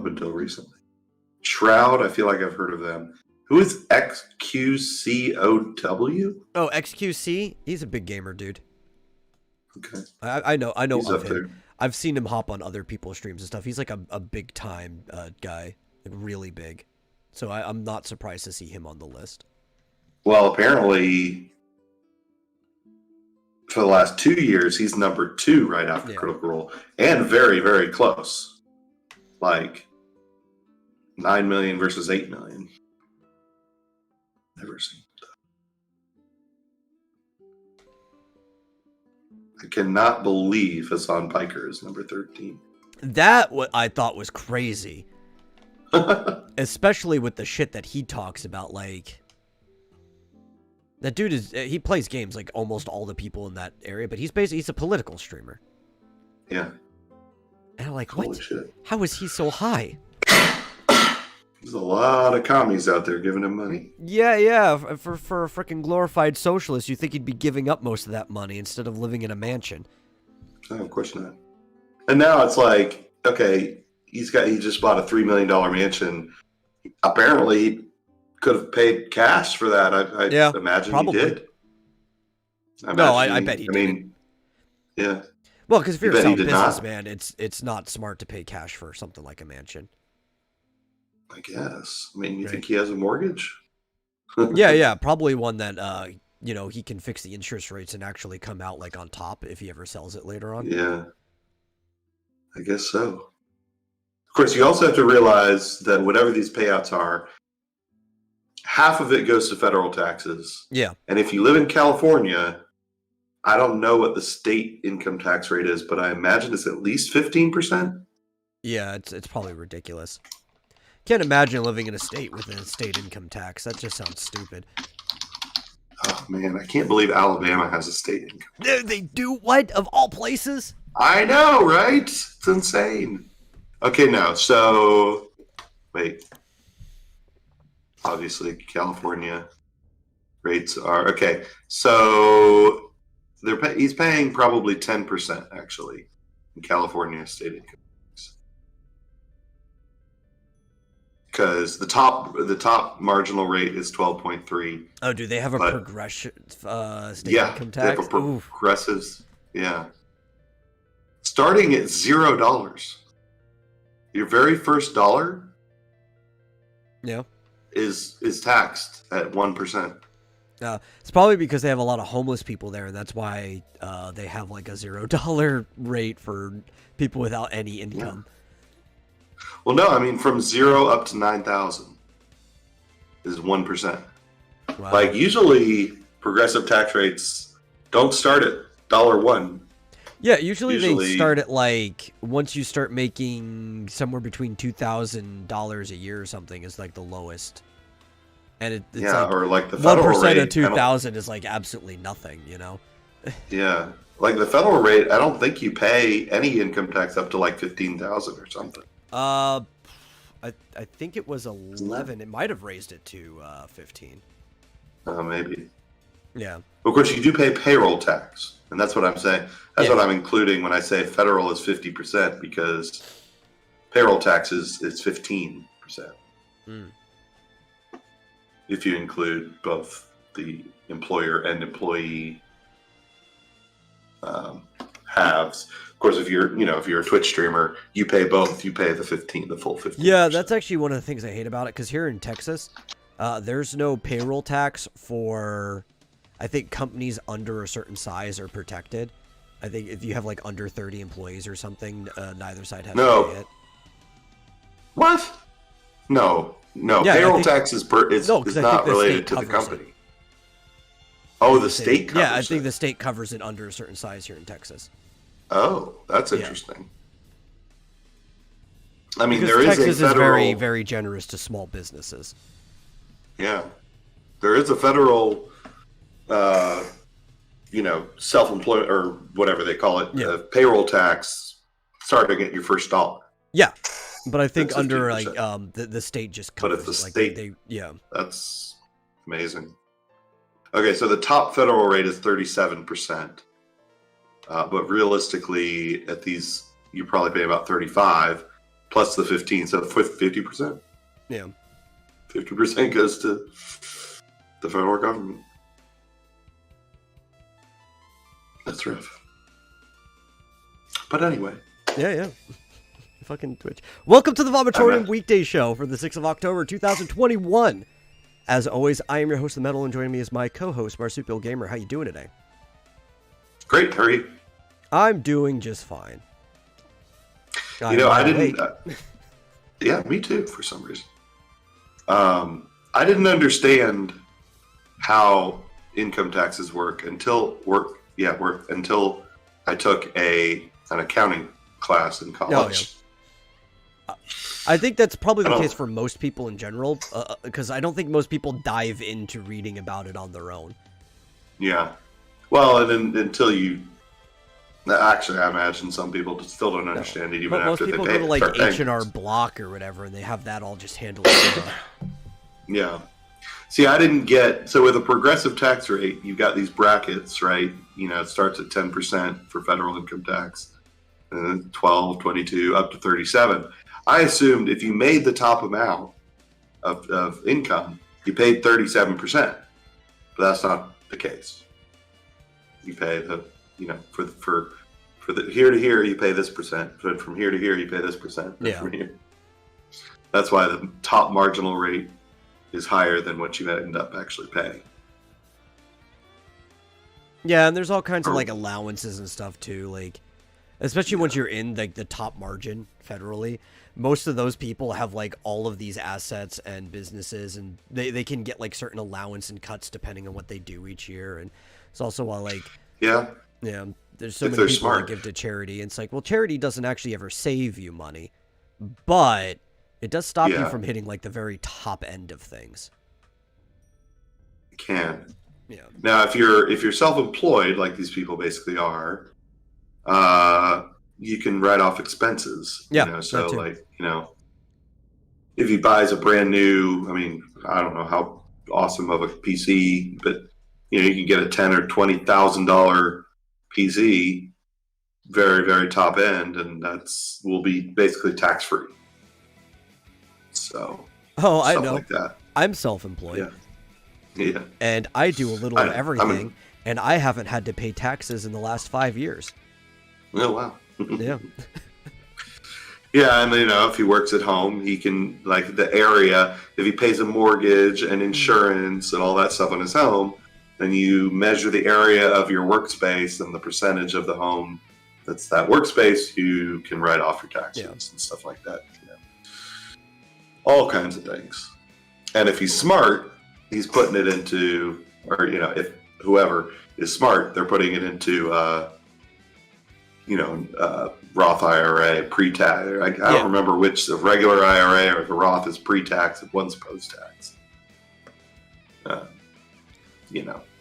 up until recently. Shroud, I feel like I've heard of them. Who is XQCOW? Oh, XQC? He's a big gamer, dude. Okay. I know He's of up him. there. I've seen him hop on other people's streams and stuff. He's like a big time guy, like really big. So I'm not surprised to see him on the list. Well, apparently, for the last 2 years, he's number 2 right after Critical Role, and very, very close. Like 9 million versus 8 million. Never seen that. I cannot believe Hassan Piker is number 13. That what I thought was crazy. Especially with the shit that he talks about, like that dude he plays games like almost all the people in that area, but he's a political streamer. Yeah. And I'm like, holy what? Shit. How is he so high? There's a lot of commies out there giving him money. Yeah. For a freaking glorified socialist, you think he'd be giving up most of that money instead of living in a mansion. Oh, of course not. And now it's like, okay, he just bought a $3 million mansion. Apparently, could have paid cash for that. I Yeah, imagine probably. he did. I bet he did. I mean, yeah. Well, because if You you're a bet he sound did not? businessman, it's not smart to pay cash for something like a mansion. I guess. I mean, you Right. think he has a mortgage? Yeah, probably one that he can fix the interest rates and actually come out like on top if he ever sells it later on. Yeah, I guess so. Of course, you also have to realize that whatever these payouts are, half of it goes to federal taxes. Yeah. And if you live in California, I don't know what the state income tax rate is, but I imagine it's at least 15%. Yeah, it's probably ridiculous. Can't imagine living in a state with a state income tax. That just sounds stupid. Oh man, I can't believe Alabama has a state income. They do? What? Of all places? I know, right? It's insane. Okay, no. So, wait. Obviously, California rates are okay. So he's paying probably 10% actually in California state income tax, because the top marginal rate is 12.3. Oh, do they have a progressive state income tax? They have a progressive. Yeah, starting at $0. Your very first dollar. Yeah. Is taxed at 1%. It's probably because they have a lot of homeless people there, and that's why they have like a $0 rate for people without any income. Yeah. Well, no, I mean from 0 up to 9,000 is 1%. Wow. Like usually, progressive tax rates don't start at $1. Yeah, usually they start at like once you start making somewhere between $2,000 a year or something is like the lowest. And it's like or like the federal 1% rate of 2,000 is like absolutely nothing, Yeah, like the federal rate, I don't think you pay any income tax up to like 15,000 or something. I think it was 11. It might have raised it to 15. Maybe. Yeah. Of course, you do pay payroll tax, and that's what I'm saying. That's what I'm including when I say federal is 50%, because payroll tax is 15%. Mm. If you include both the employer and employee halves. Of course, if you're a Twitch streamer, you pay both. You pay the full 15%. Yeah, that's actually one of the things I hate about it, because here in Texas, there's no payroll tax for, I think, companies under a certain size are protected. I think if you have like under 30 employees or something, neither side has to pay it. What? No. Yeah, payroll tax is not related to the company. Oh, the state covers it. Yeah, I think the state covers it under a certain size here in Texas. Oh, that's interesting. I mean, because Texas is very, very generous to small businesses. Yeah. There is a federal self-employment or whatever they call it, payroll tax starting at your first dollar. Yeah, but I think under like the state just covers. But if the state, that's amazing. Okay, so the top federal rate is 37%, but realistically, at these, you probably pay about 35 plus the 15, so 50%. Yeah, 50% goes to the federal government. That's rough. But anyway. Yeah. Fucking Twitch. Welcome to the Vomitorium Weekday Show for the 6th of October, 2021. As always, I am your host, The Metal, and joining me is my co-host, Marsupial Gamer. How you doing today? Great, how are you? I'm doing just fine. I didn't... yeah, me too, for some reason. I didn't understand how income taxes work until I took an accounting class in college. Oh, yeah. I think that's probably the case for most people in general, because I don't think most people dive into reading about it on their own. Yeah. Well, and then, until you... Actually, I imagine some people still don't understand it even after they pay. Most people go to like H&R Block or whatever, and they have that all just handled. Yeah. See, I didn't get... So with a progressive tax rate, you've got these brackets, right? It starts at 10% for federal income tax, and then 12, 22, up to 37. I assumed if you made the top amount of income, You paid 37%, but that's not the case. You pay the, for the here to here, you pay this percent. But from here to here, you pay this percent. Yeah. From here. That's why the top marginal rate is higher than what you end up actually paying. Yeah, and there's all kinds of like allowances and stuff too, like especially once you're in like the top margin federally. Most of those people have like all of these assets and businesses, and they can get like certain allowance and cuts depending on what they do each year. And it's also why like there's so many people that give to charity. And it's like, well, charity doesn't actually ever save you money, but it does stop you from hitting like the very top end of things. It can. Yeah. Now, if you're self-employed, like these people basically are, you can write off expenses. Yeah. So like, if he buys a brand new, I don't know how awesome of a PC, but you can get a $10,000 or $20,000 PC, very, very top end, and will be basically tax free. So. I know. Like that. I'm self-employed. Yeah. Yeah. And I do a little of everything, and I haven't had to pay taxes in the last 5 years. Oh, wow. Yeah. Yeah, and if he works at home, he can, like, the area, if he pays a mortgage and insurance and all that stuff on his home, then you measure the area of your workspace and the percentage of the home that's that workspace, you can write off your taxes and stuff like that. All kinds of things. And if he's smart, he's putting it into, or if whoever is smart, they're putting it into, Roth IRA, pre-tax. I don't remember which, the regular IRA or the Roth is pre-tax and one's post-tax.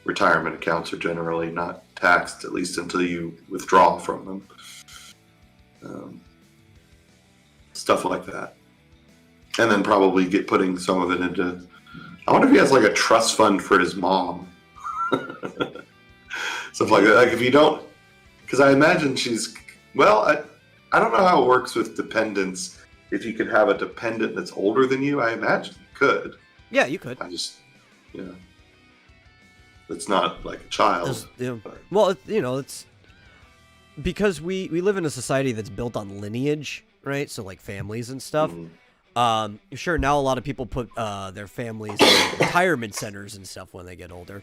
Retirement accounts are generally not taxed, at least until you withdraw from them. Stuff like that. And then probably putting some of it into, I wonder if he has like a trust fund for his mom. Stuff like that. Like if you don't, because I imagine I don't know how it works with dependents. If you could have a dependent that's older than you, I imagine you could. Yeah, you could. I just, it's not like a child. Well, it's because we live in a society that's built on lineage, right? So like families and stuff. Sure, now a lot of people put their families in retirement centers and stuff when they get older,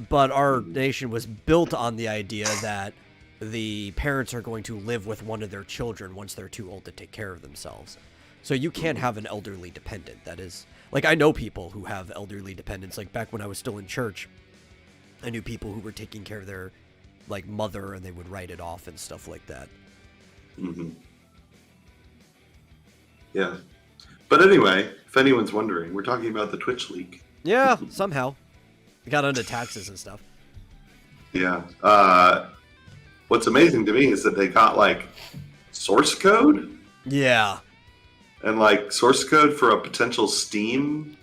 but our nation was built on the idea that the parents are going to live with one of their children once they're too old to take care of themselves. So you can't have an elderly dependent. That is, like, I know people who have elderly dependents. Like back when I was still in church, I knew people who were taking care of their like mother, and they would write it off and stuff like that. Yeah. But anyway, if anyone's wondering, we're talking about the Twitch leak. Yeah, somehow. It got into taxes and stuff. Yeah. What's amazing to me is that they got, like, source code? Yeah. And, like, source code for a potential Steam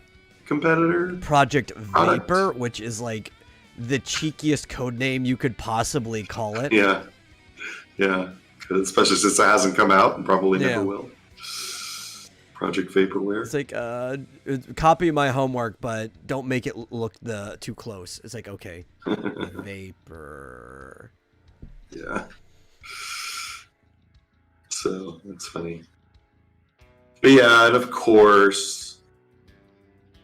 competitor? Project Vapor, which is, like, the cheekiest code name you could possibly call it. Yeah. Yeah. Especially since it hasn't come out and probably never will. Project Vaporware. It's like, copy my homework, but don't make it look too close. It's like, okay, Vapor. Yeah. So that's funny. But yeah, and of course,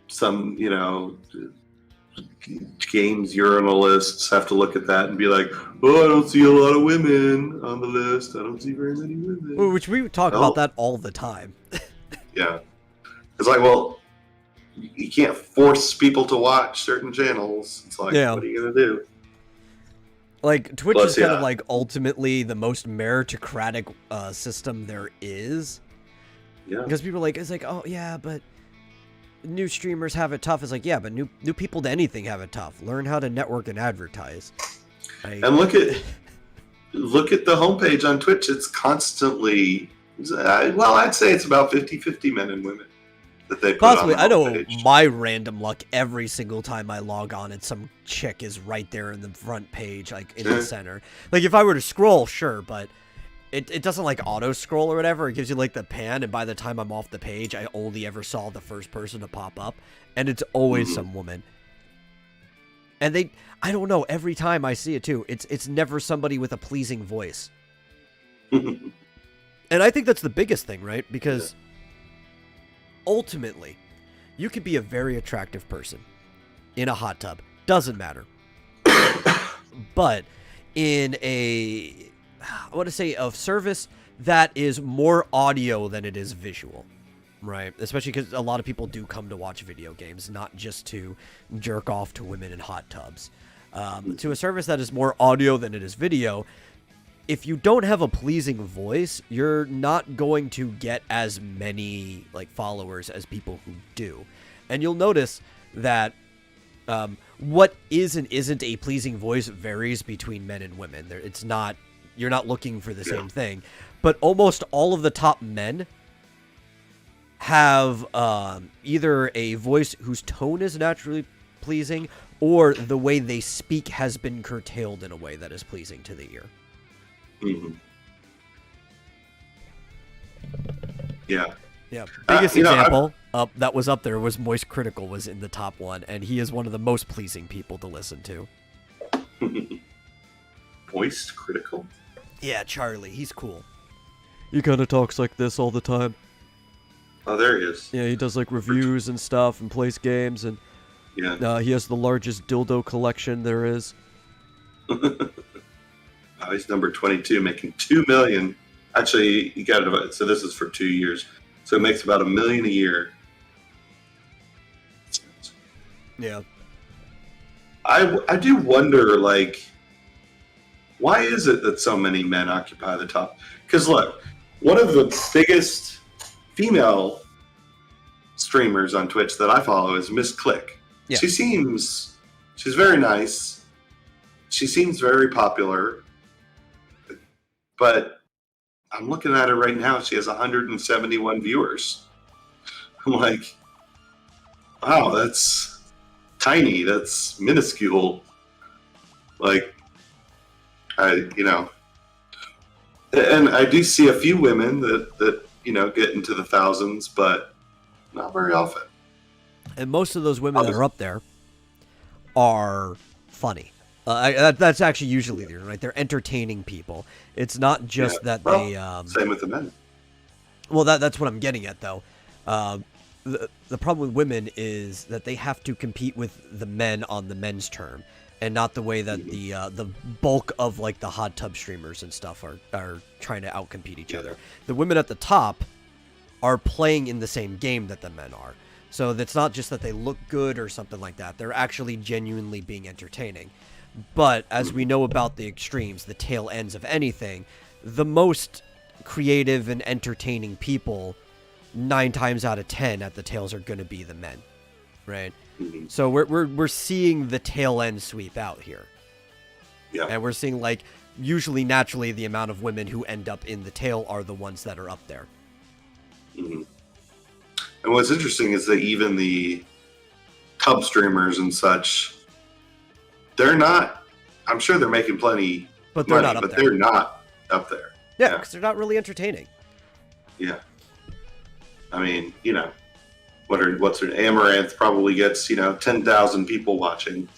some games journalists have to look at that and be like, "Oh, I don't see a lot of women on the list. I don't see very many women." Which we talk about that all the time. Yeah. It's like, well, you can't force people to watch certain channels. It's like, what are you going to do? Like, Twitch is kind of like ultimately the most meritocratic system there is. Yeah. Because people are like, it's like, oh, yeah, but new streamers have it tough. It's like, yeah, but new people to anything have it tough. Learn how to network and advertise. And look at the homepage on Twitch. It's constantly... Well, I'd say it's about 50-50 men and women that they put possibly. on the I know page. My random luck every single time I log on, and some chick is right there in the front page, like in the center. Like if I were to scroll, sure, but it doesn't like auto scroll or whatever. It gives you like the pan, and by the time I'm off the page, I only ever saw the first person to pop up, and it's always some woman. And I don't know, every time I see it too, it's never somebody with a pleasing voice. And I think that's the biggest thing, right? Because ultimately, you could be a very attractive person in a hot tub. Doesn't matter. But in I want to say a service that is more audio than it is visual, right? Especially because a lot of people do come to watch video games, not just to jerk off to women in hot tubs. To a service that is more audio than it is video, if you don't have a pleasing voice, you're not going to get as many like followers as people who do. And you'll notice that what is and isn't a pleasing voice varies between men and women. You're not looking for the same thing, but almost all of the top men have either a voice whose tone is naturally pleasing, or the way they speak has been curtailed in a way that is pleasing to the ear. Mm-hmm. Yeah. Yeah. Biggest example that was up there was Moist Critical was in the top one, and he is one of the most pleasing people to listen to. Moist Critical? Yeah, Charlie. He's cool. He kind of talks like this all the time. Oh, there he is. Yeah, he does like reviews and stuff and plays games, and he has the largest dildo collection there is. He's number 22, making $2 million. Actually, he got it. So this is for 2 years. So it makes about $1 million a year. Yeah. I do wonder, like, why is it that so many men occupy the top? Because look, one of the biggest female streamers on Twitch that I follow is Miss Click. Yeah. She's very nice. She seems very popular. But I'm looking at her right now. She has 171 viewers. I'm like, wow, that's tiny. That's minuscule. Like, and I do see a few women that get into the thousands, but not very often. And most of those women that are up there are funny. That's actually usually there, right? They're entertaining people. It's not just that they... same with the men. Well, that's what I'm getting at, though. The problem with women is that they have to compete with the men on the men's term, and not the way that the bulk of like the hot tub streamers and stuff are trying to outcompete each other. The women at the top are playing in the same game that the men are. So it's not just that they look good or something like that. They're actually genuinely being entertaining. But as we know about the extremes, the tail ends of anything, the most creative and entertaining people, 9 times out of 10 at the tails are going to be the men, right? So we're seeing the tail end sweep out here. Yeah. And we're seeing, like, usually naturally the amount of women who end up in the tail are the ones that are up there. Mm-hmm. And what's interesting is that even the tub streamers and such, they're not, I'm sure they're making plenty but they're money, not up but there. They're not up there. Yeah, because they're not really entertaining. Yeah. I mean, what's her Amaranth probably gets, 10,000 people watching.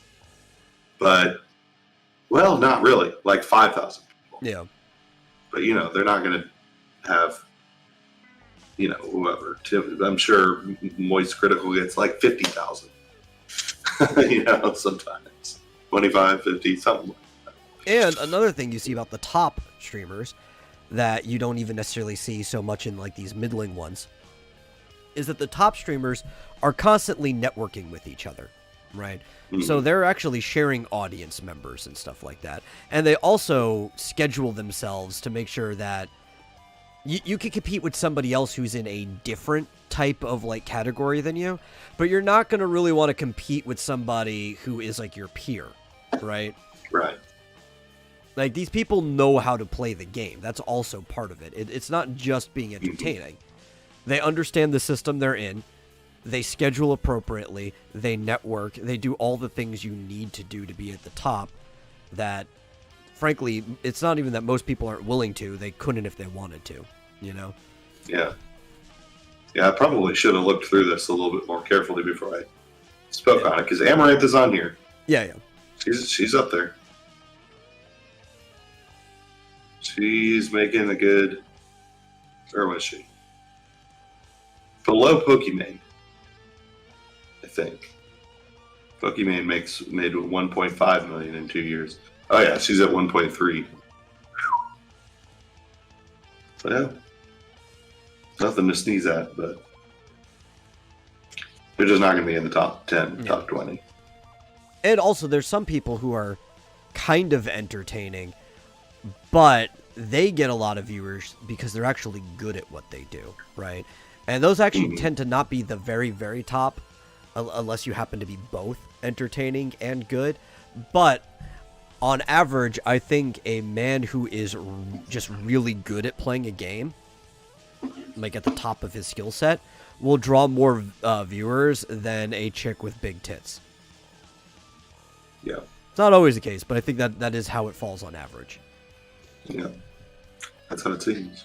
But, well, not really. Like 5,000 people. Yeah. But, they're not going to have, whoever. I'm sure Moist Critical gets like 50,000. Sometimes. 25, 50, something like that. And another thing you see about the top streamers that you don't even necessarily see so much in like these middling ones is that the top streamers are constantly networking with each other, right? Mm-hmm. So they're actually sharing audience members and stuff like that. And they also schedule themselves to make sure that you can compete with somebody else who's in a different type of like category than you, but you're not going to really want to compete with somebody who is like your peer, right? Right. Like, these people know how to play the game. That's also part of it. It's not just being entertaining. They understand the system they're in. They schedule appropriately. They network. They do all the things you need to do to be at the top that frankly, it's not even that most people aren't willing to. They couldn't if they wanted to, you know? Yeah. Yeah, I probably should have looked through this a little bit more carefully before I spoke on it, because Amaranth is on here. Yeah. She's up there. She's making a good... Where was she? Below Pokimane, I think. Pokimane made 1.5 million in 2 years. Oh yeah, she's at 1.3. So yeah, nothing to sneeze at, but they're just not going to be in the top 10, top 20. And also, there's some people who are kind of entertaining, but they get a lot of viewers because they're actually good at what they do, right? And those actually tend to not be the very, very top, unless you happen to be both entertaining and good. But on average, I think a man who is just really good at playing a game, like at the top of his skill set, will draw more viewers than a chick with big tits. Yeah. It's not always the case, but I think that is how it falls on average. Yeah. That's how it seems.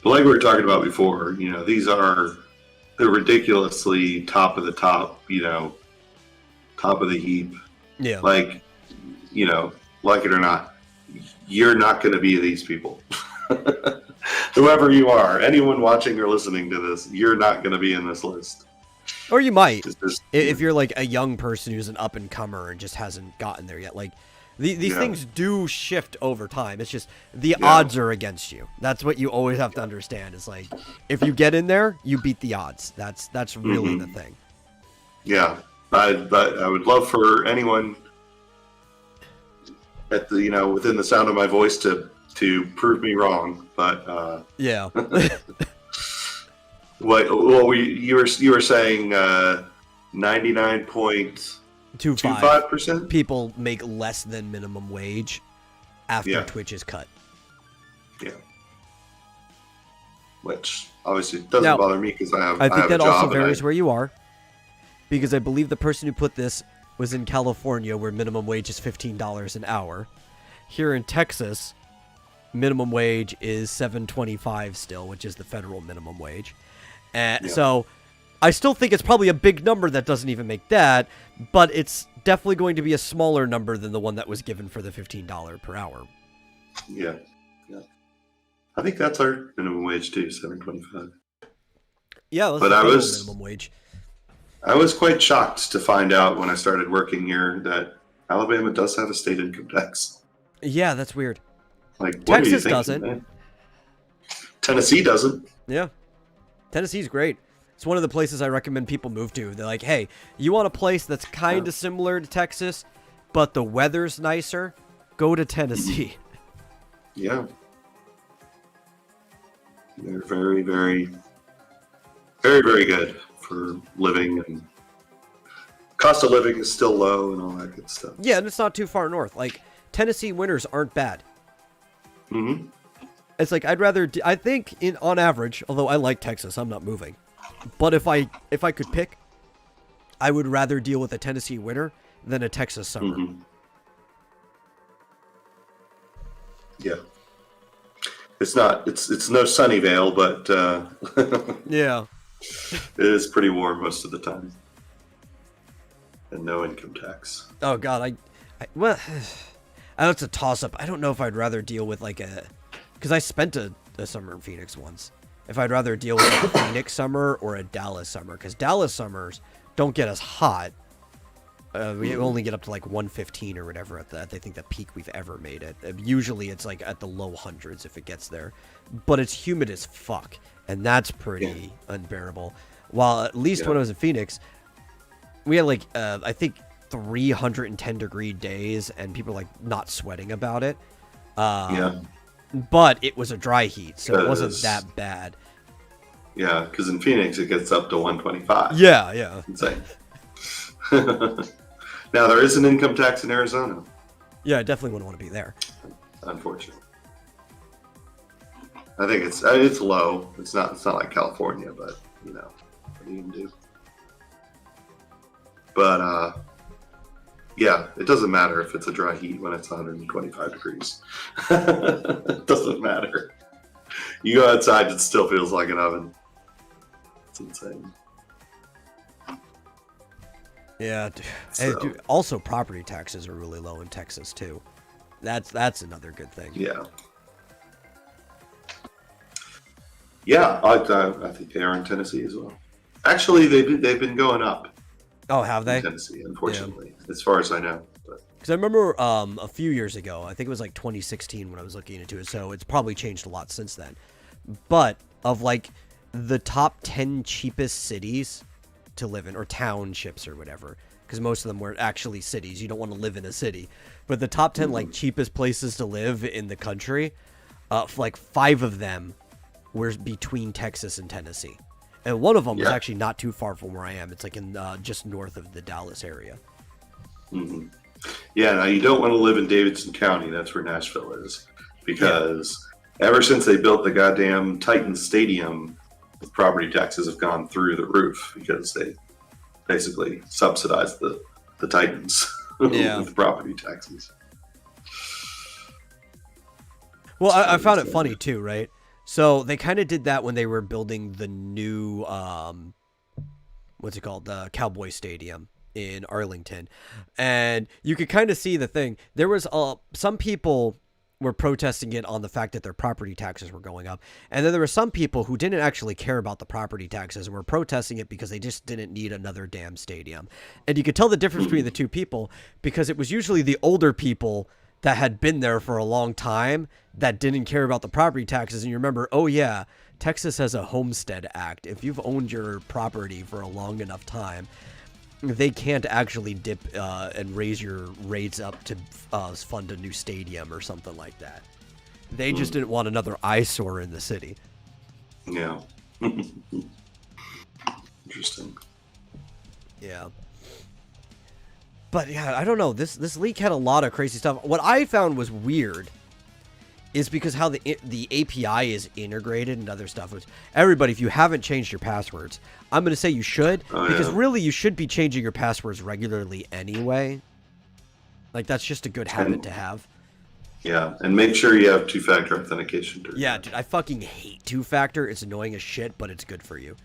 But like we were talking about before, you know, they're ridiculously top of the top, you know, top of the heap. Yeah. Like, you know, like it or not, you're not going to be these people. Whoever you are, anyone watching or listening to this, you're not going to be in this list. Or you might, if you're like a young person who's an up-and-comer and just hasn't gotten there yet. Like, these things do shift over time. It's just the odds are against you. That's what you always have to understand. Is like, if you get in there, you beat the odds. That's really the thing. Yeah, I would love for anyone at the, you know, within the sound of my voice to prove me wrong. But yeah. You were saying 99.25% people make less than minimum wage after Twitch is cut. Yeah. Which obviously doesn't bother me because I think that a job also varies where you are, because I believe the person who put this was in California, where minimum wage is $15 an hour. Here in Texas, minimum wage is $7.25 still, which is the federal minimum wage. So I still think it's probably a big number that doesn't even make that, but it's definitely going to be a smaller number than the one that was given for the $15 per hour. Yeah. I think that's our minimum wage too, $7.25. Yeah, that's the minimum wage. I was quite shocked to find out when I started working here that Alabama does have a state income tax. Yeah, that's weird. Like, Texas doesn't. Man? Tennessee doesn't. Yeah. Tennessee's great. It's one of the places I recommend people move to. They're like, hey, you want a place that's kind of similar to Texas, but the weather's nicer? Go to Tennessee. Yeah. They're very, very, very, very good for living, and cost of living is still low and all that good stuff. Yeah, and it's not too far north. Like, Tennessee winters aren't bad. Mm-hmm. It's like, I think on average, although I like Texas, I'm not moving. But if I could pick, I would rather deal with a Tennessee winter than a Texas summer. Mm-hmm. Yeah. It's not, it's no Sunnyvale, but yeah. It is pretty warm most of the time. And no income tax. Oh god, well, I know it's a toss-up. I don't know if I'd rather deal with because I spent a summer in Phoenix once. If I'd rather deal with a Phoenix summer or a Dallas summer, because Dallas summers don't get as hot. We only get up to like 115 or whatever at I think the peak we've ever made it. Usually it's like at the low hundreds if it gets there, but it's humid as fuck, and that's pretty unbearable. While at least when I was in Phoenix, we had like I think 310 degree days, and people were like not sweating about it. But it was a dry heat, so it wasn't that bad. Yeah, because in Phoenix it gets up to 125. Yeah. Insane. Now there is an income tax in Arizona. Yeah, I definitely wouldn't want to be there. Unfortunately, I think it's low. It's not like California, but you know, what do you can do? But Yeah, it doesn't matter if it's a dry heat when it's 125 degrees. It doesn't matter. You go outside, it still feels like an oven. It's insane. Yeah. So, Dude, also, property taxes are really low in Texas too. That's another good thing. yeah. Yeah, I think they are in Tennessee as well. Actually, they've been going up Oh, have they? in Tennessee, unfortunately, as far as I know. But Because I remember a few years ago, I think it was like 2016 when I was looking into it, so it's probably changed a lot since then. But of like the top 10 cheapest cities to live in, or townships or whatever, because most of them were actually cities. You don't want to live in a city. But the top 10 like cheapest places to live in the country, like 5 of them were between Texas and Tennessee. And one of them was actually not too far from where I am. It's like in just north of the Dallas area. mm-hmm. Yeah, now you don't want to live in Davidson County. That's where Nashville is, because ever since they built the goddamn Titans Stadium, the property taxes have gone through the roof because they basically subsidize the Titans with property taxes. Well, I found it funny too, right? So they kind of did that when they were building the new, what's it called? The Cowboy Stadium in Arlington. And you could kind of see the thing. There was some people were protesting it on the fact that their property taxes were going up. And then there were some people who didn't actually care about the property taxes and were protesting it because they just didn't need another damn stadium. And you could tell the difference between the two people because it was usually the older people that had been there for a long time that didn't care about the property taxes. And you remember, oh yeah, Texas has a Homestead Act. If you've owned your property for a long enough time, they can't actually dip and raise your rates up to fund a new stadium or something like that. They just didn't want another eyesore in the city. Yeah. Interesting. Yeah. But yeah, I don't know. This leak had a lot of crazy stuff. What I found was weird is because how the API is integrated and other stuff. Which everybody, if you haven't changed your passwords, I'm going to say you should, because really you should be changing your passwords regularly anyway. Like that's just a good habit to have. Yeah, and make sure you have two-factor authentication. Yeah, dude, I fucking hate two-factor. It's annoying as shit, but it's good for you.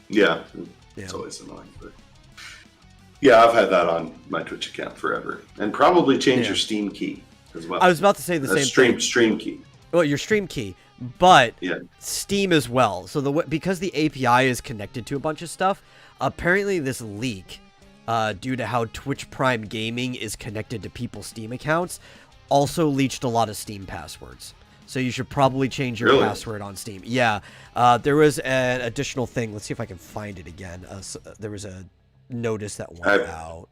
Yeah, it's always annoying. But yeah, I've had that on my Twitch account forever, and probably change your Steam key as well. I was about to say the same thing. Stream key. Well, your stream key, but Steam as well. So because the API is connected to a bunch of stuff, apparently this leak, due to how Twitch Prime Gaming is connected to people's Steam accounts, also leached a lot of Steam passwords. So you should probably change your password on Steam. Yeah, there was an additional thing. Let's see if I can find it again. There was a notice that went out.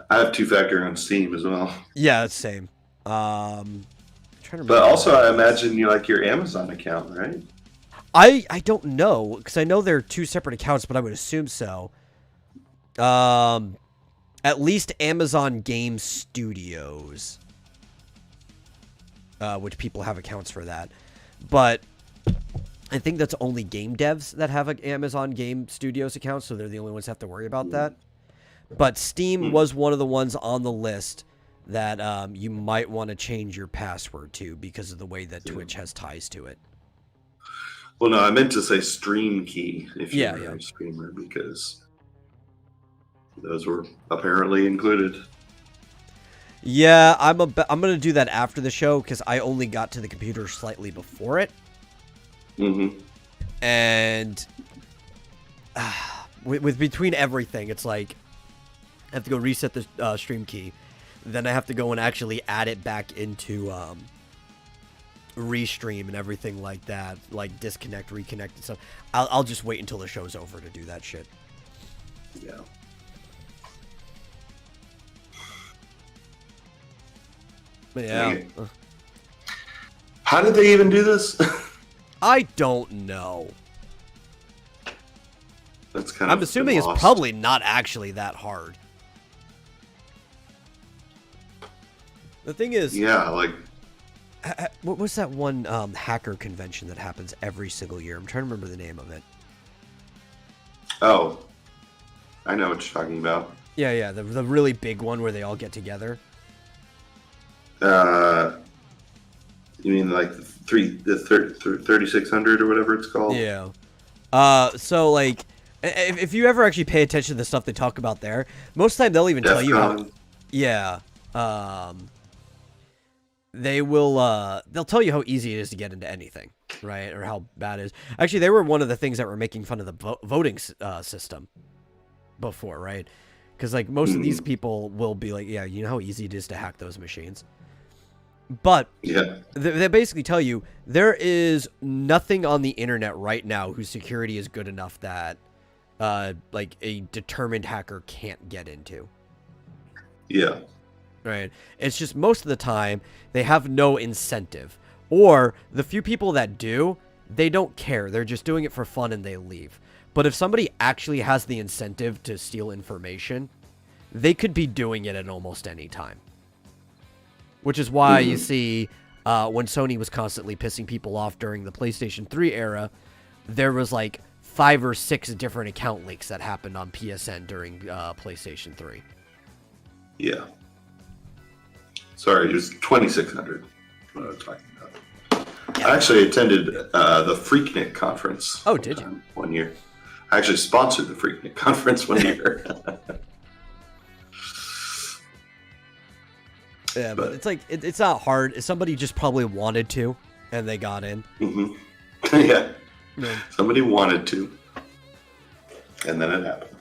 I have two-factor on Steam as well. Yeah, it's same. Trying to remember. But also, I imagine you like your Amazon account, right? I don't know, because I know they're two separate accounts, but I would assume so. At least Amazon Game Studios, which people have accounts for that. But I think that's only game devs that have an Amazon Game Studios account, so they're the only ones that have to worry about that. But Steam was one of the ones on the list that you might want to change your password to because of the way that Twitch has ties to it. Well, no, I meant to say stream key if you're a streamer, because those were apparently included. Yeah, I'm gonna do that after the show because I only got to the computer slightly before it. Mm-hmm. And with between everything, it's like I have to go reset the stream key. Then I have to go and actually add it back into Restream and everything like that, like disconnect, reconnect, and stuff. I'll just wait until the show's over to do that shit. Yeah. But yeah. How did they even do this? I don't know. That's kind of. I'm assuming it's probably not actually that hard. The thing is, yeah, like what was that one hacker convention that happens every single year? I'm trying to remember the name of it. Oh, I know what you're talking about. Yeah, the really big one where they all get together. You mean like the 3600 or whatever it's called? Yeah. So like, if you ever actually pay attention to the stuff they talk about there, most of the time they'll even tell you how. Yeah. They will. They'll tell you how easy it is to get into anything, right? Or how bad it is. Actually, they were one of the things that were making fun of the voting system before, right? Because like most of these people will be like, yeah, you know how easy it is to hack those machines. But Yeah. they basically tell you there is nothing on the internet right now whose security is good enough that like a determined hacker can't get into. Yeah. Right. It's just most of the time they have no incentive. Or the few people that do, they don't care. They're just doing it for fun and they leave. But if somebody actually has the incentive to steal information, they could be doing it at almost any time. Which is why you see when Sony was constantly pissing people off during the PlayStation 3 era, there was like 5 or 6 different account leaks that happened on PSN during PlayStation 3. Yeah. Sorry, it was 2600. What I was talking about. Yeah. I actually attended the Freaknik conference. Oh, did you? One year. I actually sponsored the Freaknik conference one year. Yeah, but it's like it's not hard. Somebody just probably wanted to, and they got in. Yeah. Yeah. Somebody wanted to, and then it happened.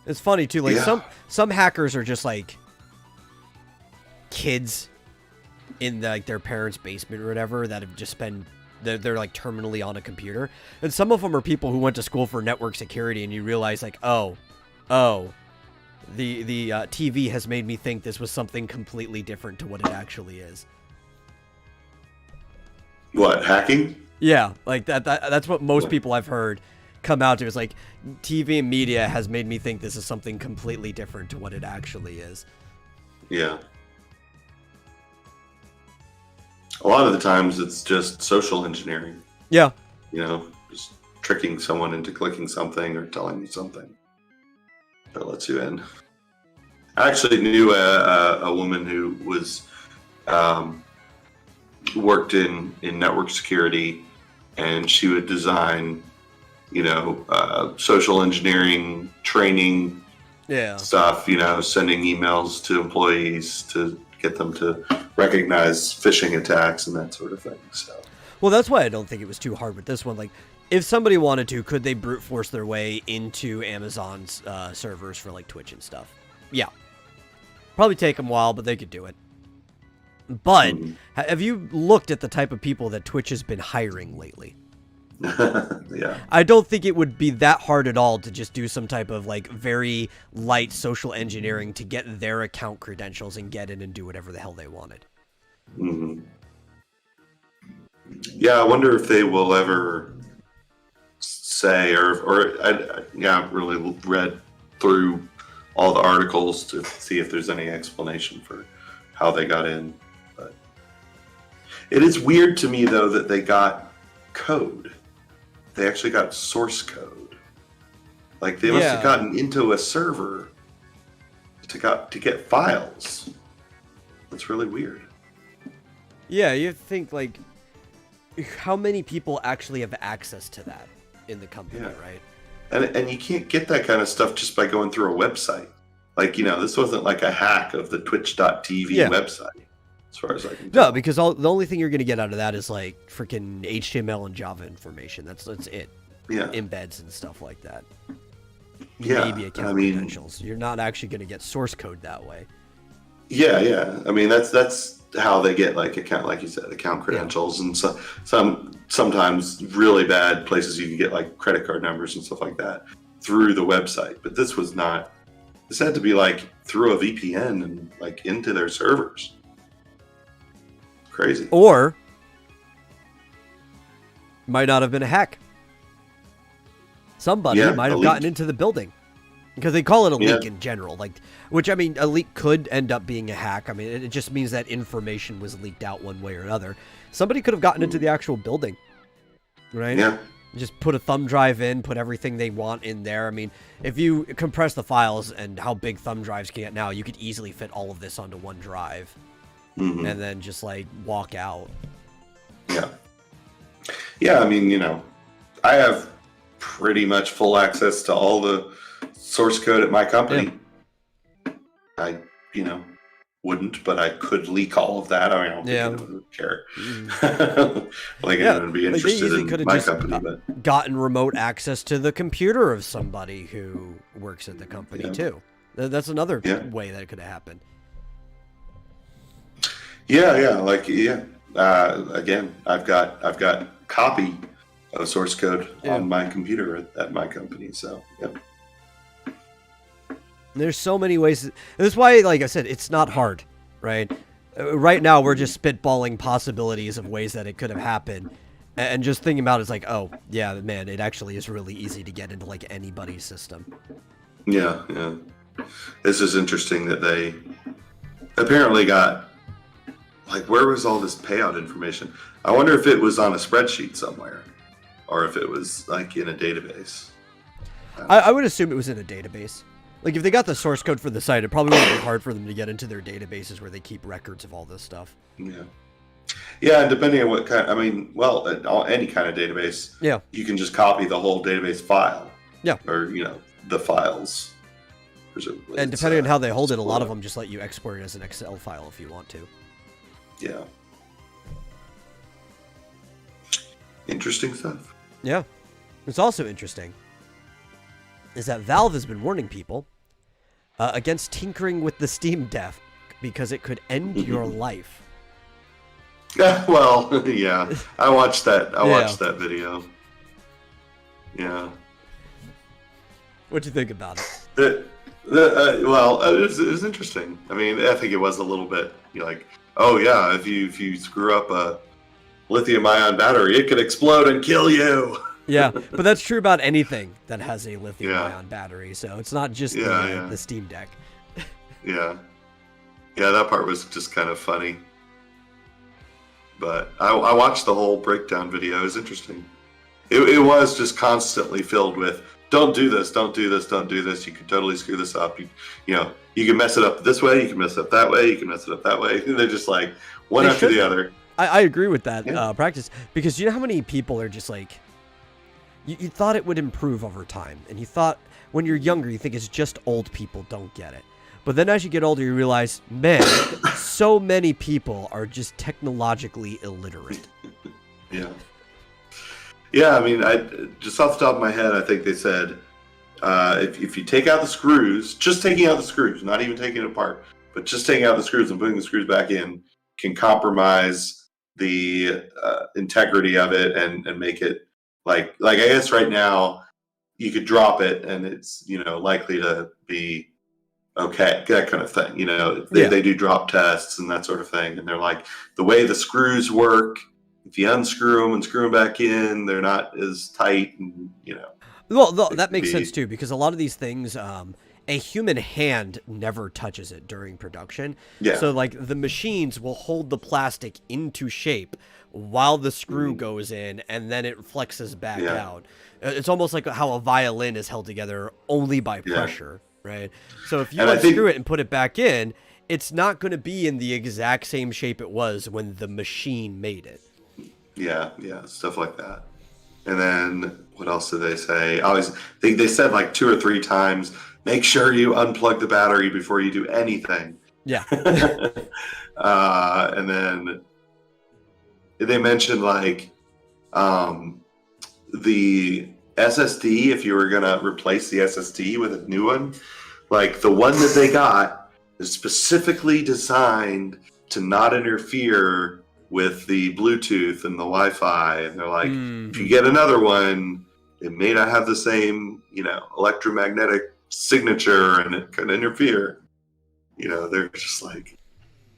It's funny too. Like Yeah. some hackers are just like kids in like their parents' basement or whatever that have just been they're like terminally on a computer, and some of them are people who went to school for network security, and you realize like oh. The TV has made me think this was something completely different to what it actually is. What, hacking? Yeah, like that's what most people I've heard come out to. Is like TV and media has made me think this is something completely different to what it actually is. Yeah. A lot of the times it's just social engineering. Yeah. You know, just tricking someone into clicking something or telling you something that lets you in. I actually knew a woman who was worked in network security, and she would design, you know, social engineering training stuff, you know, sending emails to employees to get them to recognize phishing attacks and that sort of thing. So, well, that's why I don't think it was too hard with this one. Like, if somebody wanted to, could they brute force their way into Amazon's servers for like Twitch and stuff? Yeah. Probably take them a while, but they could do it. But have you looked at the type of people that Twitch has been hiring lately? yeah. I don't think it would be that hard at all to just do some type of like very light social engineering to get their account credentials and get in and do whatever the hell they wanted. Yeah, I wonder if they will ever say, or I haven't really read through all the articles to see if there's any explanation for how they got in. But it is weird to me, though, that they got code. They actually got source code. Like, they must have gotten into a server to get files. That's really weird. Yeah, you think, like, how many people actually have access to that in the company, right? And you can't get that kind of stuff just by going through a website. Like, you know, this wasn't like a hack of the twitch.tv website, as far as I can tell. No, because the only thing you're going to get out of that is, like, freaking HTML and Java information. That's it. Yeah. Embeds and stuff like that. Yeah. Maybe account credentials. You're not actually going to get source code that way. Yeah. I mean, that's how they get, like, like you said, account credentials. And sometimes really bad places you can get, like, credit card numbers and stuff like that through the website. But this was not. This had to be, like, through a VPN and, like, into their servers. Crazy. Or might not have been a hack. Somebody might have gotten into the building. Because they call it a leak in general. Like, which, I mean, a leak could end up being a hack. I mean, it just means that information was leaked out one way or another. Somebody could have gotten into the actual building. Right? Yeah. Just put a thumb drive in, put everything they want in there. I mean, if you compress the files and how big thumb drives can get now, you could easily fit all of this onto one drive. Mm-hmm. And then just like walk out. Yeah. Yeah, I mean, I have pretty much full access to all the source code at my company. Yeah. I, wouldn't, but I could leak all of that. I mean, I don't think anyone would care. Anyone would be interested in my company. But gotten remote access to the computer of somebody who works at the company too. That's another way that it could have happened. Again, I've got copy of source code on my computer at my company. So There's so many ways. That's why, like I said, it's not hard, right? Right now, we're just spitballing possibilities of ways that it could have happened. And just thinking about it, it's like, oh, yeah, man, it actually is really easy to get into, like, anybody's system. Yeah. This is interesting that they apparently got, like, where was all this payout information? I wonder if it was on a spreadsheet somewhere or if it was, like, in a database. I would assume it was in a database. Like, if they got the source code for the site, it probably wouldn't be hard for them to get into their databases where they keep records of all this stuff. Yeah, and depending on what kind, any kind of database, you can just copy the whole database file. Yeah. Or, the files. Presumably. And depending on how they hold it, a lot of them just let you export it as an Excel file if you want to. Yeah. Interesting stuff. Yeah. It's also interesting is that Valve has been warning people against tinkering with the Steam Deck because it could end your life. Yeah, well, yeah. I watched that. I watched that video. Yeah. What'd you think about it? Well, it was interesting. I mean, I think it was a little bit like, oh yeah, if you screw up a lithium-ion battery, it could explode and kill you. Yeah, but that's true about anything that has a lithium-ion battery. So it's not just the Steam Deck. Yeah, that part was just kind of funny. But I watched the whole breakdown video. It was interesting. It was just constantly filled with, don't do this, don't do this, don't do this. You could totally screw this up. You can mess it up this way, you can mess it up that way, you can mess it up that way. And they're just like one after the other. I agree with that practice, because you know how many people are just like, you thought it would improve over time, and you thought when you're younger you think it's just old people don't get it, but then as you get older you realize, man, so many people are just technologically illiterate. I mean, I just off the top of my head, I think they said if you take out the screws, just taking out the screws, not even taking it apart, but just taking out the screws and putting the screws back in can compromise the integrity of it and make it like I guess right now you could drop it and it's likely to be okay, that kind of thing. They do drop tests and that sort of thing, and they're like, the way the screws work, if you unscrew them and screw them back in, they're not as tight, and Well, that makes sense too, because a lot of these things, a human hand never touches it during production. Yeah. So like the machines will hold the plastic into shape while the screw goes in, and then it flexes back out. It's almost like how a violin is held together only by pressure, right? So if you unscrew it and put it back in, it's not going to be in the exact same shape it was when the machine made it. Yeah, stuff like that. And then what else did they say? I think they said like 2 or 3 times, make sure you unplug the battery before you do anything. Yeah. And then they mentioned like the SSD, if you were going to replace the SSD with a new one, like the one that they got is specifically designed to not interfere with the Bluetooth and the Wi-Fi. And they're like, if you get another one, it may not have the same, electromagnetic signature, and it could interfere. They're just like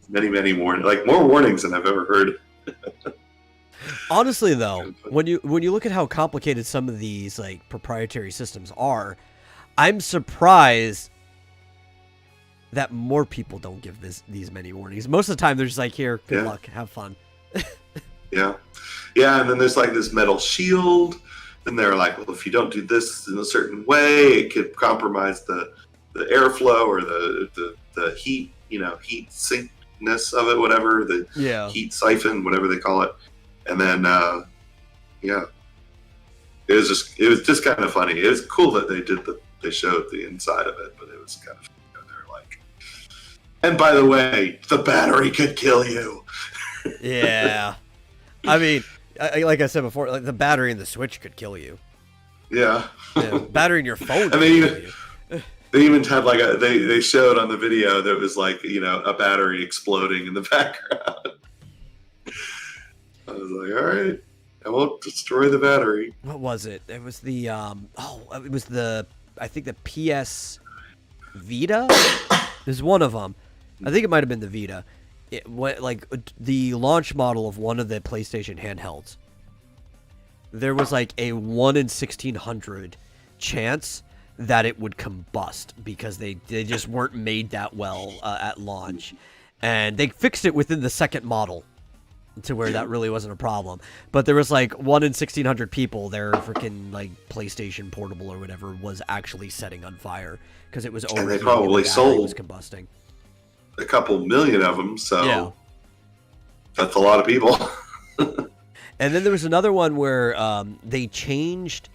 many more warnings than I've ever heard. Honestly, though, when you look at how complicated some of these like proprietary systems are, I'm surprised that more people don't give these many warnings. Most of the time, they're just like, here, good luck, have fun. Yeah, and then there's like this metal shield and they're like, well, if you don't do this in a certain way, it could compromise the airflow or the heat, heat sinkness of it, whatever, the heat siphon, whatever they call it. And then, it was just kind of funny. It was cool that they showed the inside of it, but it was kind of, they're like, and by the way, the battery could kill you. Yeah. I mean, like I said before, like the battery in the Switch could kill you. Yeah. Battery in your phone could kill you. They even had like they showed on the video that was like, a battery exploding in the background. I was like, all right, I won't destroy the battery. What was it? It was the I think the PS Vita. There's one of them. I think it might have been the Vita. It went like the launch model of one of the PlayStation handhelds. There was like a 1 in 1,600 chance that it would combust because they just weren't made that well at launch, and they fixed it within the second model to where that really wasn't a problem. But there was like 1 in 1,600 people, their freaking like PlayStation Portable or whatever was actually setting on fire because it was overheating. And they probably sold was combusting a couple million of them, so that's a lot of people. And then there was another one where they changed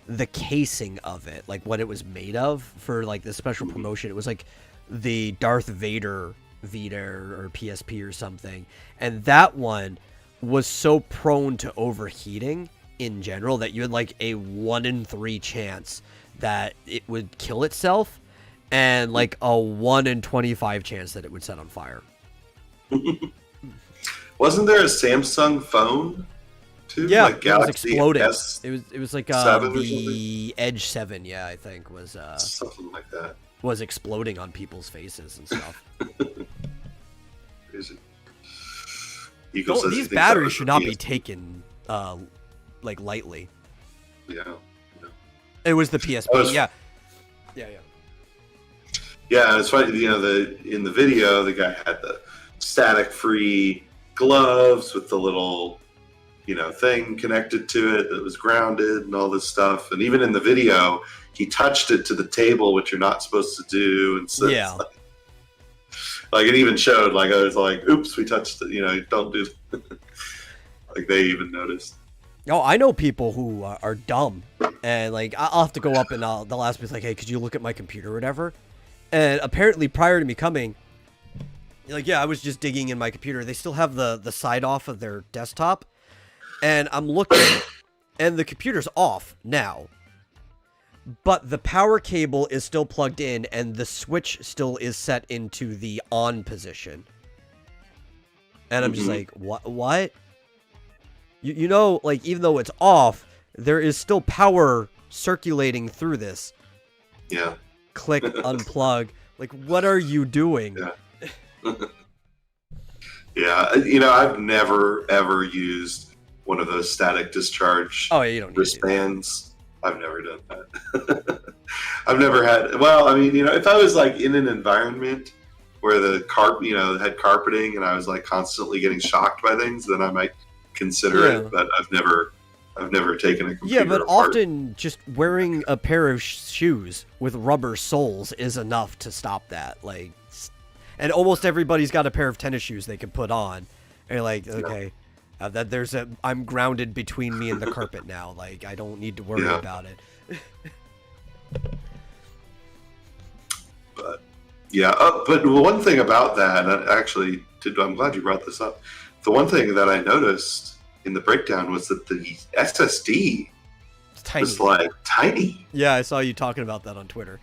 the casing of it, like what it was made of for like the special promotion. It was like the Darth Vader Vita or PSP or something, and that one was so prone to overheating in general that you had like a 1 in 3 chance that it would kill itself, and like a 1 in 25 chance that it would set on fire. Wasn't there a Samsung phone too? Yeah, like it was exploding. It was like the Edge 7, I think was something like that. Was exploding on people's faces and stuff. These batteries should not be taken like lightly. Yeah. It was the PSP. Yeah, it's funny. In the video, the guy had the static-free gloves with the little, thing connected to it that was grounded and all this stuff. And even in the video, he touched it to the table, which you're not supposed to do. And so like it even showed, like, I was like, oops, we touched it. Don't do like they even noticed. Oh, I know people who are dumb, and like I'll have to go up and they'll ask me like, hey, could you look at my computer or whatever? And apparently prior to me coming, like, I was just digging in my computer. They still have the side off of their desktop, and I'm looking, and the computer's off now, but the power cable is still plugged in, and the switch still is set into the on position. And I'm just like, what? Like, even though it's off, there is still power circulating through this. Yeah. Click, unplug. Like, what are you doing? Yeah. Yeah, I've never, ever used one of those static discharge wristbands. I've never done that. I've never had, if I was like in an environment where the had carpeting and I was like constantly getting shocked by things, then I might consider it, but I've never taken a computer but apart. Often just wearing a pair of shoes with rubber soles is enough to stop that. Like, and almost everybody's got a pair of tennis shoes they can put on. And you're like, okay, I'm grounded between me and the carpet now. Like, I don't need to worry about it. But but one thing about that, and I'm glad you brought this up. The one thing that I noticed in the breakdown was that the SSD was like tiny. Yeah, I saw you talking about that on Twitter.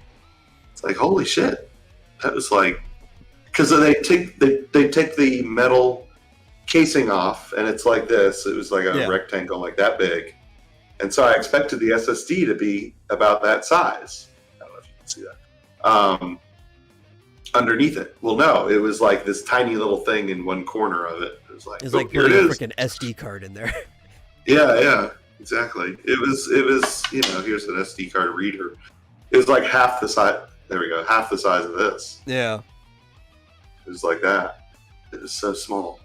It's like, holy shit. That was like, because they take the metal casing off, and it's like this. It was like a rectangle like that big. And so I expected the SSD to be about that size. I don't know if you can see that. Underneath it. Well, no, it was like this tiny little thing in one corner of it. It was like, like putting a freaking SD card in there. Yeah, exactly. It was, here's an SD card reader. It was like half the size. There we go. Half the size of this. Yeah. It was like that. It was so small.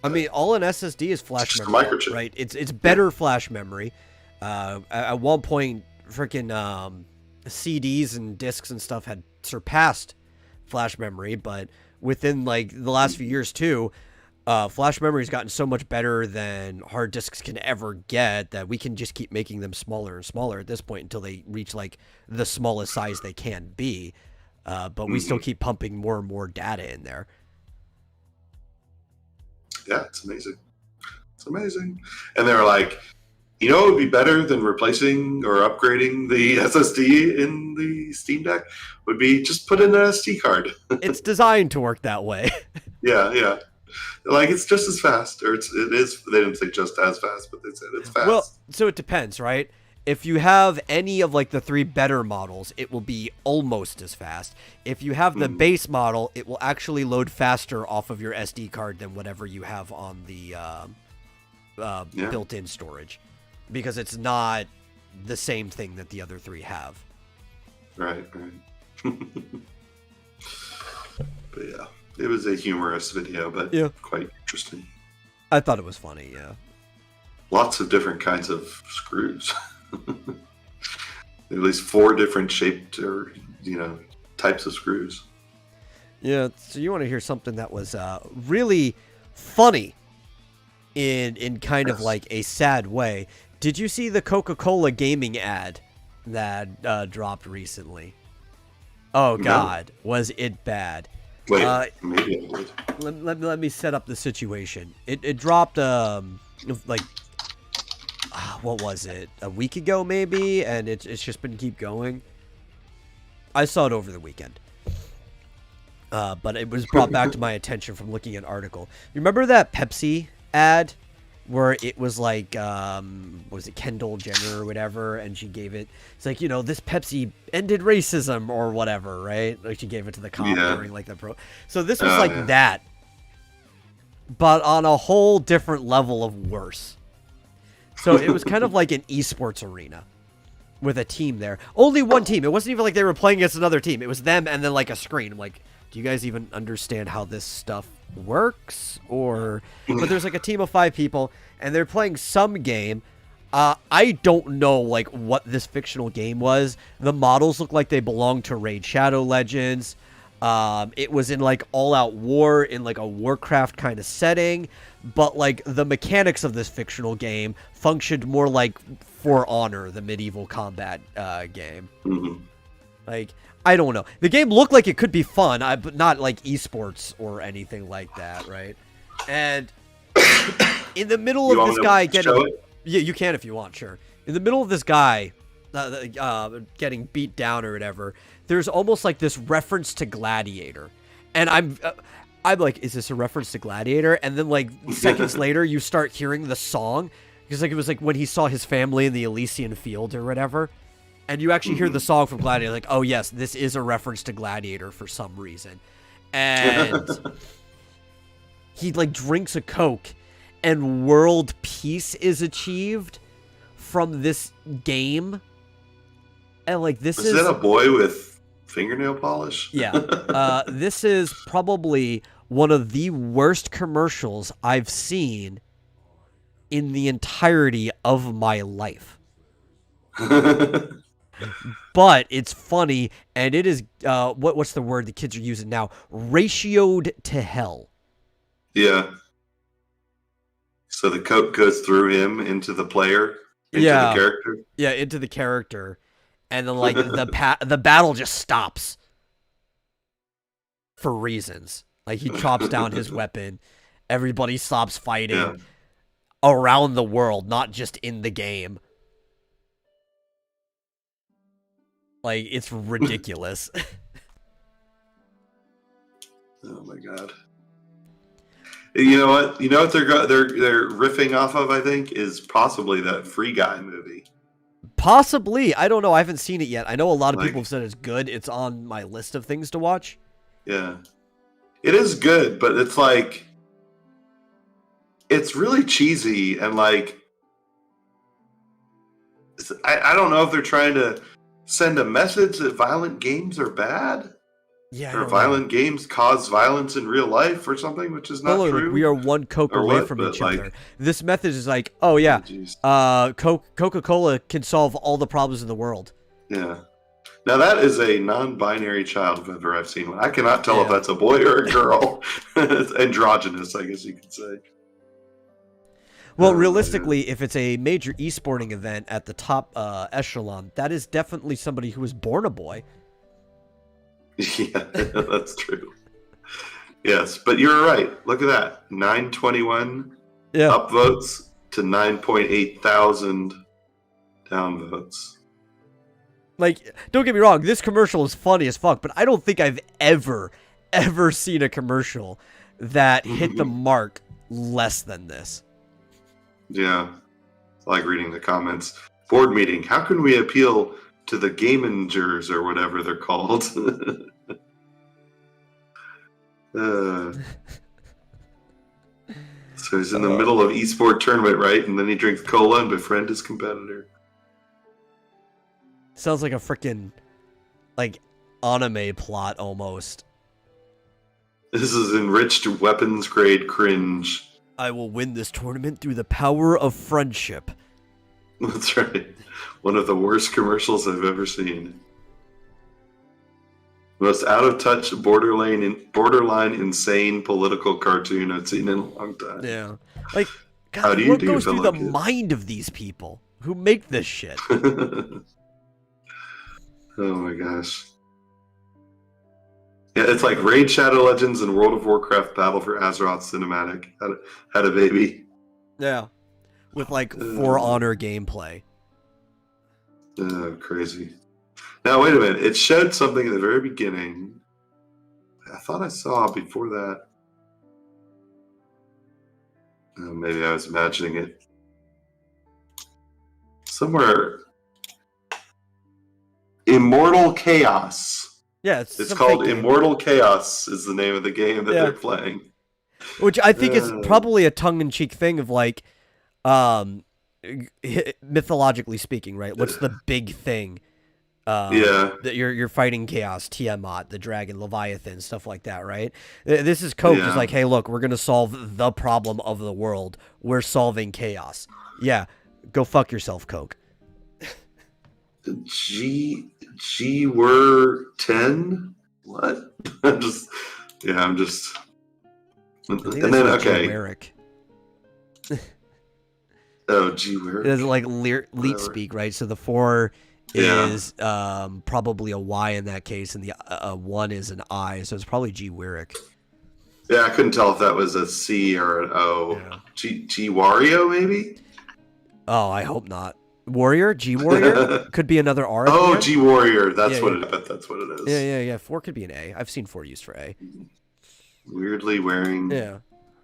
I mean, all an SSD is flash Just a memory, microchip. right? It's better flash memory. At one point, freaking CDs and discs and stuff had surpassed flash memory, but within like the last few years too, flash memory's gotten so much better than hard disks can ever get that we can just keep making them smaller and smaller at this point until they reach like the smallest size they can be. But we still keep pumping more and more data in there. Yeah, it's amazing. It's amazing. And they're like, you know, it would be better than replacing or upgrading the SSD in the Steam Deck would be just put in an SD card. It's designed to work that way. Yeah. Like it's just as fast, or it is. They didn't say just as fast, but they said it's fast. Well, so it depends, right? If you have any of like the 3 better models, it will be almost as fast. If you have the base model, it will actually load faster off of your SD card than whatever you have on the built-in storage, because it's not the same thing that the other 3 have. Right. But yeah, it was a humorous video, but quite interesting. I thought it was funny, yeah. Lots of different kinds of screws. At least 4 different shaped or types of screws. Yeah, so you want to hear something that was really funny in kind of like a sad way. Did you see the Coca-Cola gaming ad that dropped recently? Oh God, was it bad? Wait, maybe I did. Let me set up the situation. It dropped like what was it, a week ago maybe, and it's just been keep going. I saw it over the weekend, but it was brought back to my attention from looking at an article. You remember that Pepsi ad where it was like was it Kendall Jenner or whatever, and she gave it, it's like, this Pepsi ended racism or whatever, right? Like she gave it to the cop during like the pro. So this was like that, but on a whole different level of worse. So it was kind of like an esports arena with a team there. Only one team. It wasn't even like they were playing against another team. It was them and then like a screen. I'm like, do you guys even understand how this stuff works? But there's like a team of 5 people and they're playing some game. I don't know like what this fictional game was. The models look like they belong to Raid Shadow Legends. It was in like all-out war in like a Warcraft kind of setting, but like the mechanics of this fictional game functioned more like For Honor, the medieval combat game. Like, I don't know. The game looked like it could be fun, but not like esports or anything like that, right? And in the middle of this guy getting... Yeah, you can if you want, sure. In the middle of this guy getting beat down or whatever, there's almost like this reference to Gladiator. And I'm like, is this a reference to Gladiator? And then like seconds later, you start hearing the song. Because like it was like when he saw his family in the Elysian field or whatever. And you actually hear the song from Gladiator. Like, oh yes, this is a reference to Gladiator for some reason. And he like drinks a Coke and world peace is achieved from this game. And like this is that a boy with fingernail polish? Yeah. This is probably one of the worst commercials I've seen in the entirety of my life. But it's funny, and it is what's the word the kids are using now? Ratioed to hell. Yeah. So the Coke goes through him into the player, into the character. Yeah, into the character. And then like the battle just stops for reasons. Like he chops down his weapon. Everybody stops fighting around the world, not just in the game. Like it's ridiculous. Oh my God. You know what? You know what they're riffing off of, I think, is possibly that Free Guy movie. Possibly. I don't know. I haven't seen it yet. I know a lot of people have said it's good. It's on my list of things to watch. Yeah. It is good, but it's like, it's really cheesy and like, I don't know if they're trying to send a message that violent games are bad. Yeah, I Or don't know. violent games cause violence in real life or something, which is not But look, true. like, we are one Coke or away what? from But each like, other. This method is like, oh yeah, jeez. Coca-Cola can solve all the problems in the world. Yeah. Now that is a non-binary child if ever I've seen one. I cannot tell if Yeah. that's a boy or a girl. It's androgynous, I guess you could say. Well, Oh, realistically, if it's a major esporting event at the top echelon, that is definitely somebody who was born a boy. yeah, that's true. Yes, but you're right. Look at that. 921 Yeah. upvotes to 9.8 thousand downvotes. Like, don't get me wrong, this commercial is funny as fuck, but I don't think I've ever seen a commercial that hit the mark less than this. Yeah. I like reading the comments. Board meeting. How can we appeal to the gamingers or whatever they're called? So he's in the middle of esport tournament, right? And then he drinks cola and befriend his competitor. Sounds like a freaking, like, anime plot almost. This is enriched weapons grade cringe. I will win this tournament through the power of friendship. That's right. One of the worst commercials I've ever seen. Most out of touch, borderline insane political cartoon I've seen in a long time. Yeah. Like, God, How do you what do, goes through fellow the kid? mind of these people who make this shit? Oh my gosh. Yeah, it's like Raid Shadow Legends and World of Warcraft Battle for Azeroth cinematic. Had a baby. Yeah. With, like, For Honor gameplay. Oh, crazy. Now, wait a minute. It showed something at the very beginning. I thought I saw before that. Oh, maybe I was imagining it. Somewhere. Immortal Chaos. Yeah, It's some called fake game. Immortal Chaos is the name of the game that Yeah. they're playing. Which I think is probably a tongue-in-cheek thing of, like, mythologically speaking, right? What's the big thing? Yeah. That you're fighting Chaos, Tiamat, the dragon, Leviathan, stuff like that, right? This is Coke just Yeah. like, hey, look, we're gonna solve the problem of the world. We're solving chaos. Yeah, go fuck yourself, Coke. G were 10? What? I'm just. I think And that's then like okay. Generic. Oh, G were. It is like leet speak, right? So the 4 Yeah. is probably a Y in that case, and the 1 is an I, so it's probably G Wyrick. Yeah, I couldn't tell if that was a C or an O. Yeah. G Wario maybe? Oh, I hope not. Warrior? G Warrior? Could be another R. At the Oh, end. G Warrior. That's Yeah, what yeah. it. I bet that's what it is. Yeah. 4 could be an A. I've seen 4 used for A. Weirdly wearing. Yeah.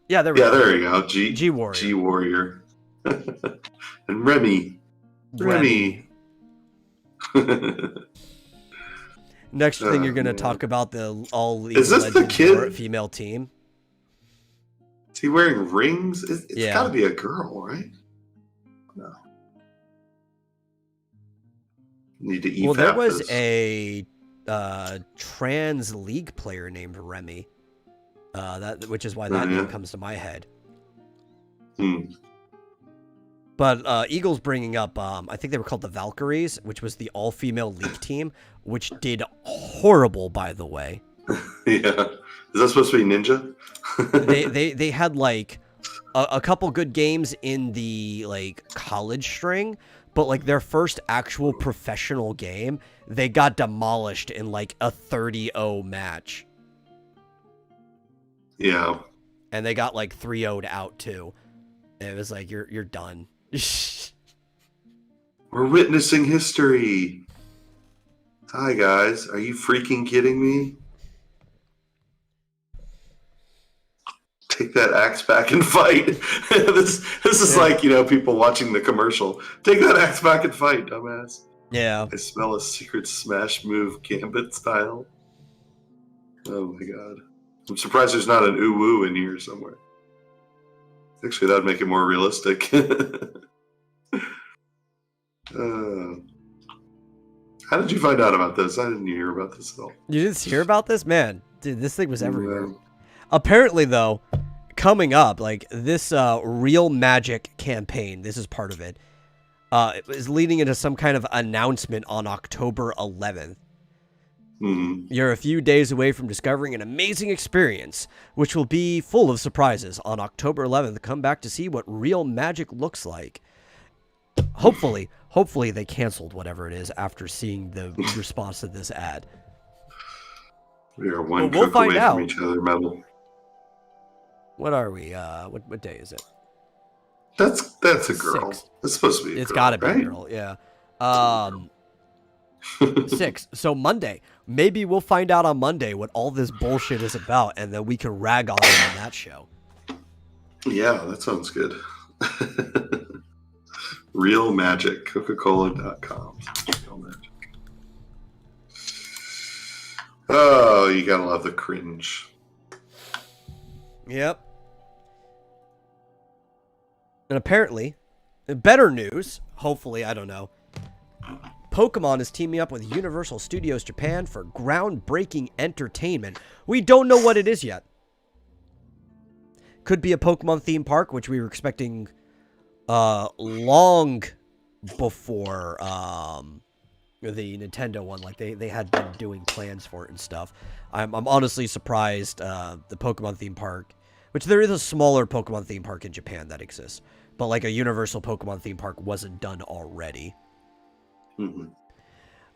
Yeah, there we Yeah, go. there you go. G Warrior. G Warrior. And Remy. Next thing you're gonna man. talk about the all League Is of this the Legends kid? female team. Is he wearing rings? It's Yeah. got to be a girl, right? No. Need to eat. Well, there was a trans League player named Remy. Which is why that name comes to my head. But Eagle's bringing up, I think they were called the Valkyries, which was the all-female League team, which did horrible, by the way. Yeah. Is that supposed to be Ninja? they had like a couple good games in the like college string, but like their first actual professional game, they got demolished in like a 30-0 match. Yeah. And they got like 3-0'd out too. And it was like you're done. We're witnessing history. Hi guys, are you freaking kidding me? Take that axe back and fight. This is like, people watching the commercial. Take that axe back and fight, dumbass. Yeah. I smell a secret smash move Gambit style. Oh my god. I'm surprised there's not an ooh-woo in here somewhere. Actually, that'd make it more realistic. How did you find out about this? I didn't hear about this at all. You didn't hear about this? Man, dude, this thing was everywhere. No. Apparently, though, coming up, like, this Real Magic campaign, this is part of it, is leading into some kind of announcement on October 11th. You're a few days away from discovering an amazing experience, which will be full of surprises. On October 11th, come back to see what Real Magic looks like. Hopefully they canceled whatever it is after seeing the response to this ad. We are one We'll cook find away out. from each other, Metal. What are we? What day is it? That's a girl. 6. It's supposed to be a It's girl, gotta be right? a girl, yeah. 6. So Monday. Maybe we'll find out on Monday what all this bullshit is about, and then we can rag on it on that show. Yeah, that sounds good. Real Magic, Coca-Cola.com. Real Magic. Oh, you gotta love the cringe. Yep. And apparently, better news, hopefully, I don't know, Pokemon is teaming up with Universal Studios Japan for groundbreaking entertainment. We don't know what it is yet. Could be a Pokemon theme park, which we were expecting long before the Nintendo one. Like, they had been doing plans for it and stuff. I'm honestly surprised the Pokemon theme park, which there is a smaller Pokemon theme park in Japan that exists, but like a Universal Pokemon theme park wasn't done already.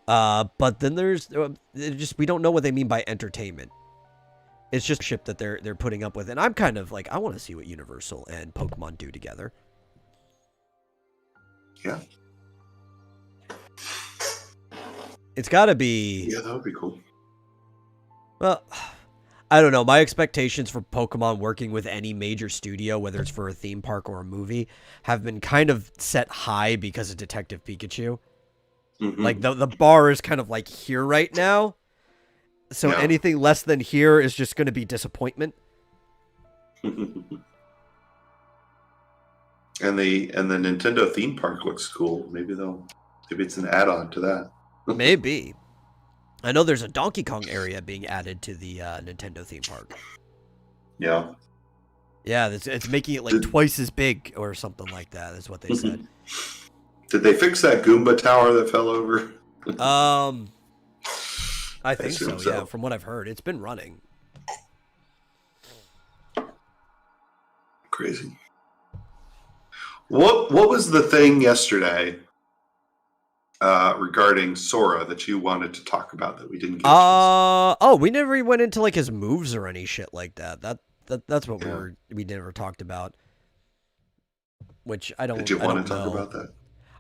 But then there's just, we don't know what they mean by entertainment. It's just a ship that they're putting up with, and I'm kind of like, I want to see what Universal and Pokemon do together. Yeah. It's got to be. Yeah, that would be cool. Well, I don't know. My expectations for Pokemon working with any major studio, whether it's for a theme park or a movie, have been kind of set high because of Detective Pikachu. Like, the bar is kind of like here right now. So anything less than here is just going to be disappointment. And the Nintendo theme park looks cool. Maybe it's an add-on to that. Maybe. I know there's a Donkey Kong area being added to the Nintendo theme park. Yeah. Yeah, it's making it like twice as big or something like that, is what they said. Did they fix that Goomba tower that fell over? I think so, yeah. From what I've heard, it's been running. Crazy. What was the thing yesterday regarding Sora that you wanted to talk about that we didn't get? Oh, we never even went into like his moves or any shit like that. That's what we never talked about. Which I don't. Did you want to know. talk about that?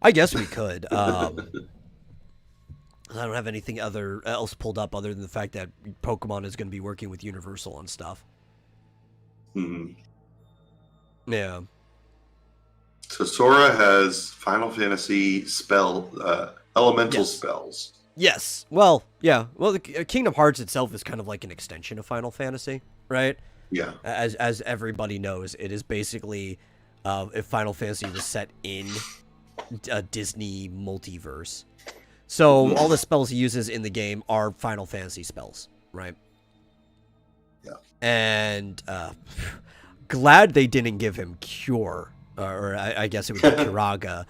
I guess we could. I don't have anything else pulled up other than the fact that Pokemon is going to be working with Universal and stuff. Yeah. So Sora has Final Fantasy elemental spells. Yes. Well, yeah. Well, the Kingdom Hearts itself is kind of like an extension of Final Fantasy, right? Yeah. As everybody knows, it is basically if Final Fantasy was set in a Disney multiverse. So all the spells he uses in the game are Final Fantasy spells, right? Yeah. And glad they didn't give him Cure, or I guess it would be Kiraga,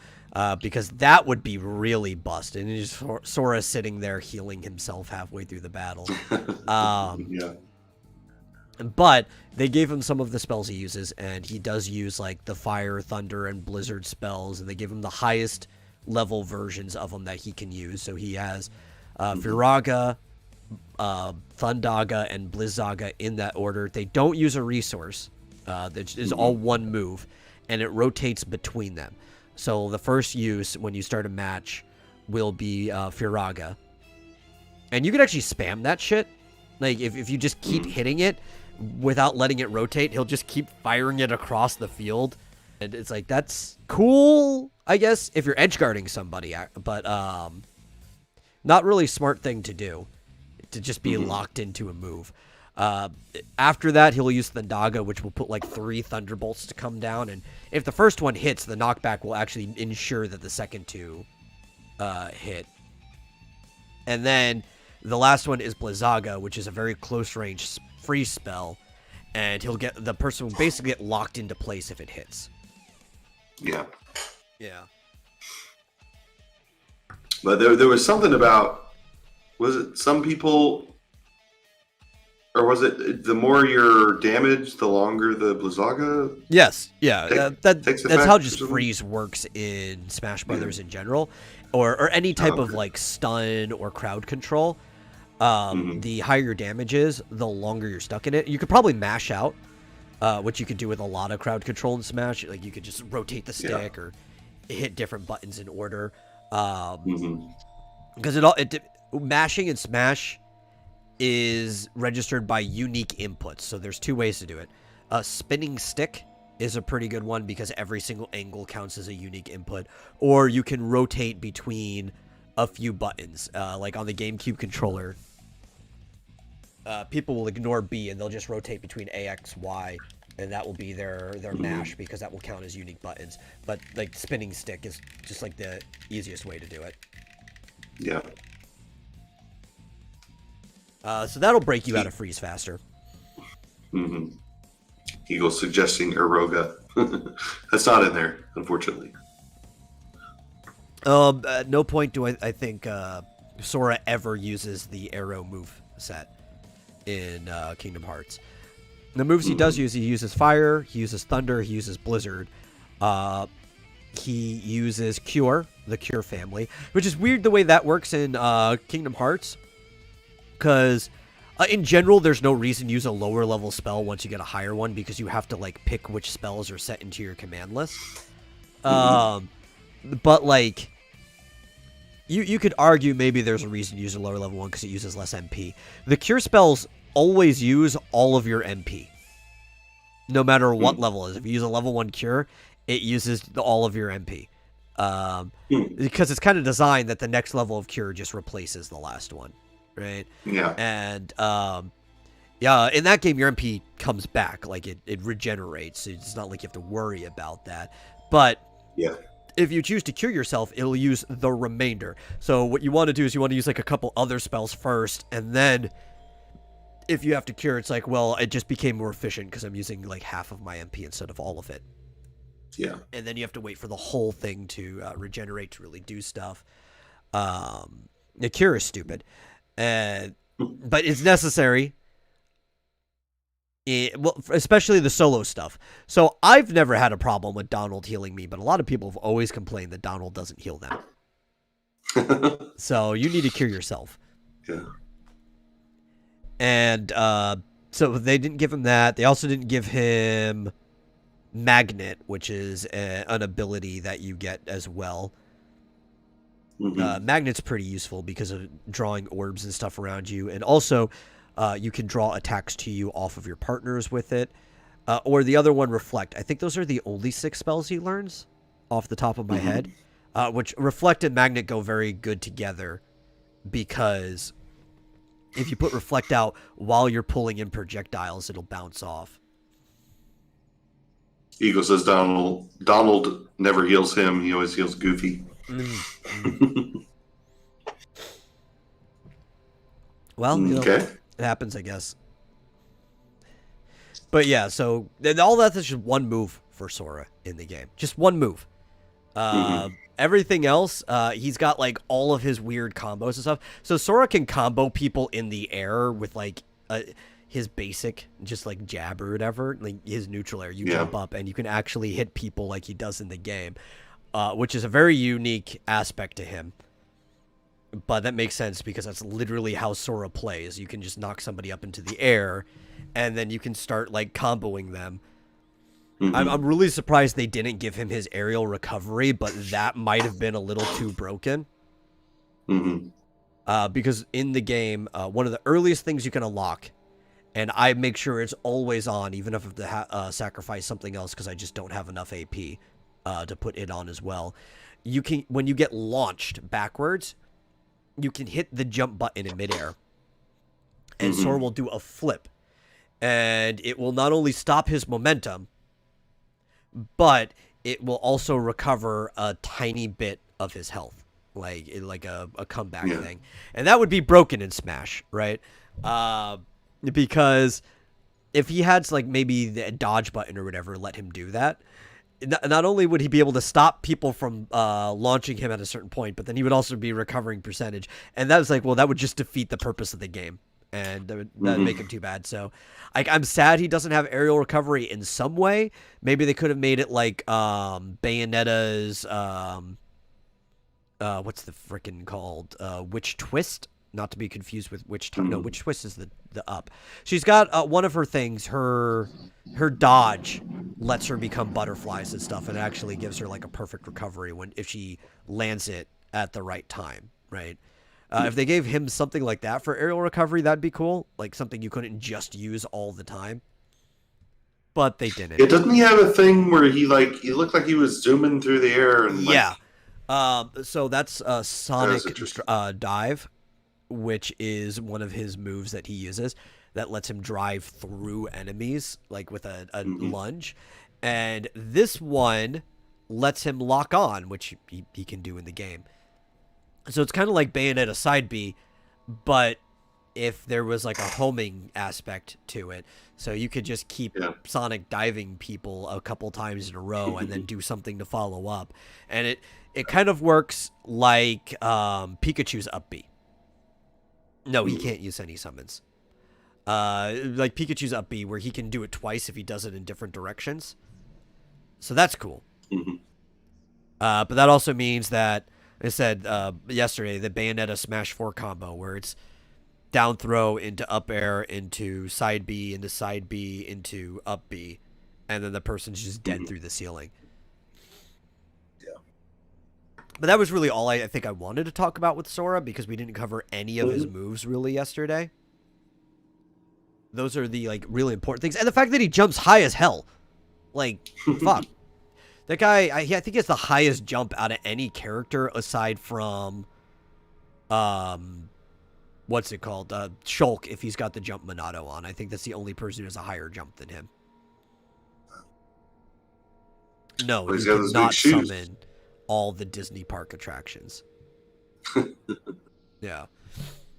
because that would be really busted. And just Sora sitting there healing himself halfway through the battle. Yeah. But they gave him some of the spells he uses, and he does use like the Fire, Thunder, and Blizzard spells, and they give him the highest level versions of them that he can use. So he has Firaga, Thundaga, and Blizzaga in that order. They don't use a resource. That is all one move, and it rotates between them. So the first use when you start a match will be Firaga. And you can actually spam that shit. Like, if you just keep hitting it without letting it rotate, he'll just keep firing it across the field. And it's like, that's cool, I guess, if you're edge guarding somebody. But not really smart thing to do, to just be locked into a move. After that, he'll use Thundaga, which will put like 3 Thunderbolts to come down. And if the first one hits, the knockback will actually ensure that the second 2 hit. And then the last one is Blizzaga, which is a very close range freeze spell, and the person will basically get locked into place if it hits. Yeah. Yeah. But there was something about, was it some people, or was it the more your damage, the longer the Blizzaga? Yes, yeah. That's how just freeze works in Smash Brothers in general, or any type of like stun or crowd control. The higher your damage is, the longer you're stuck in it. You could probably mash out, which you could do with a lot of crowd control in Smash. Like you could just rotate the stick or hit different buttons in order. Because mashing in Smash is registered by unique inputs. So there's two ways to do it. Spinning stick is a pretty good one because every single angle counts as a unique input. Or you can rotate between a few buttons. Like on the GameCube controller, people will ignore B and they'll just rotate between A, X, Y, and that will be their mash because that will count as unique buttons. But like spinning stick is just like the easiest way to do it. Yeah. So that'll break you out of freeze faster. Eagle suggesting Eroga. That's not in there, unfortunately. At no point do I think Sora ever uses the arrow move set in Kingdom Hearts. The moves he does use, he uses fire, he uses thunder, he uses blizzard. He uses cure, the cure family, which is weird the way that works in Kingdom Hearts. Because in general, there's no reason to use a lower level spell once you get a higher one because you have to like pick which spells are set into your command list. But like, you could argue maybe there's a reason to use a lower level one because it uses less MP. The cure spells always use all of your MP, no matter what level it is. If you use a level 1 cure, it uses all of your MP. Because it's kind of designed that the next level of cure just replaces the last one. Right? Yeah. And, yeah, in that game, your MP comes back. Like, it regenerates. It's not like you have to worry about that. But yeah, if you choose to cure yourself, it'll use the remainder. So what you want to do is you want to use, like, a couple other spells first. And then, if you have to cure, it's like, well, it just became more efficient because I'm using, like, half of my MP instead of all of it. Yeah. And then you have to wait for the whole thing to regenerate to really do stuff. The cure is stupid. But it's necessary. Well, especially the solo stuff. So I've never had a problem with Donald healing me, but a lot of people have always complained that Donald doesn't heal them. So you need to cure yourself. Yeah. And so they didn't give him that. They also didn't give him Magnet, which is an ability that you get as well. Magnet's pretty useful because of drawing orbs and stuff around you. And also, you can draw attacks to you off of your partners with it. Or the other one, Reflect. I think those are the only 6 spells he learns off the top of my head. Which Reflect and Magnet go very good together. Because if you put Reflect out while you're pulling in projectiles, it'll bounce off. Eagle says Donald never heals him. He always heals Goofy. Well, you know, it happens, I guess. But yeah, so all that's just one move for Sora in the game. Just one move. Everything else, he's got like all of his weird combos and stuff. So Sora can combo people in the air with like his basic, just like jab or whatever, like his neutral air. You jump up and you can actually hit people like he does in the game. Which is a very unique aspect to him. But that makes sense because that's literally how Sora plays. You can just knock somebody up into the air, and then you can start, like, comboing them. I'm really surprised they didn't give him his aerial recovery, but that might have been a little too broken. Because in the game, one of the earliest things you can unlock, and I make sure it's always on, even if I have to sacrifice something else because I just don't have enough AP. To put it on as well. You can, when you get launched backwards, you can hit the jump button in midair. And Sora will do a flip. And it will not only stop his momentum, but it will also recover a tiny bit of his health. like a comeback thing, and that would be broken in Smash, right? Because if he had like maybe the dodge button or whatever, let him do that. Not only would he be able to stop people from launching him at a certain point, but then he would also be recovering percentage, and that was like, well, that would just defeat the purpose of the game, and that would make him too bad. So, I'm sad he doesn't have aerial recovery in some way. Maybe they could have made it like Bayonetta's what's the frickin' called? Witch Twist? Not to be confused with Witch Time. No, Witch Twist is the up. She's got one of her things, her dodge lets her become butterflies and stuff, and it actually gives her like a perfect recovery if she lands it at the right time, right? If they gave him something like that for aerial recovery, that'd be cool. Like something you couldn't just use all the time. But they didn't. Yeah, doesn't he have a thing where he looked like he was zooming through the air and yeah. So that's Sonic Dive, which is one of his moves that he uses that lets him drive through enemies like with a lunge. And this one lets him lock on, which he can do in the game. So it's kind of like Bayonetta side B, but if there was like a homing aspect to it. So you could just keep Sonic diving people a couple times in a row and then do something to follow up. And it kind of works like Pikachu's up B. No, he can't use any summons. Like Pikachu's up B, where he can do it twice if he does it in different directions. So that's cool. But that also means that, I said yesterday, the Bayonetta Smash 4 combo, where it's down throw into up air, into side B, into side B, into up B, and then the person's just dead through the ceiling. Yeah. But that was really all I think I wanted to talk about with Sora, because we didn't cover any of his moves really yesterday. Those are the like really important things. And the fact that he jumps high as hell. Like, fuck. That guy, I think he has the highest jump out of any character aside from, what's it called? Shulk, if he's got the jump Monado on. I think that's the only person who has a higher jump than him. No, well, you cannot summon all the Disney park attractions. Yeah.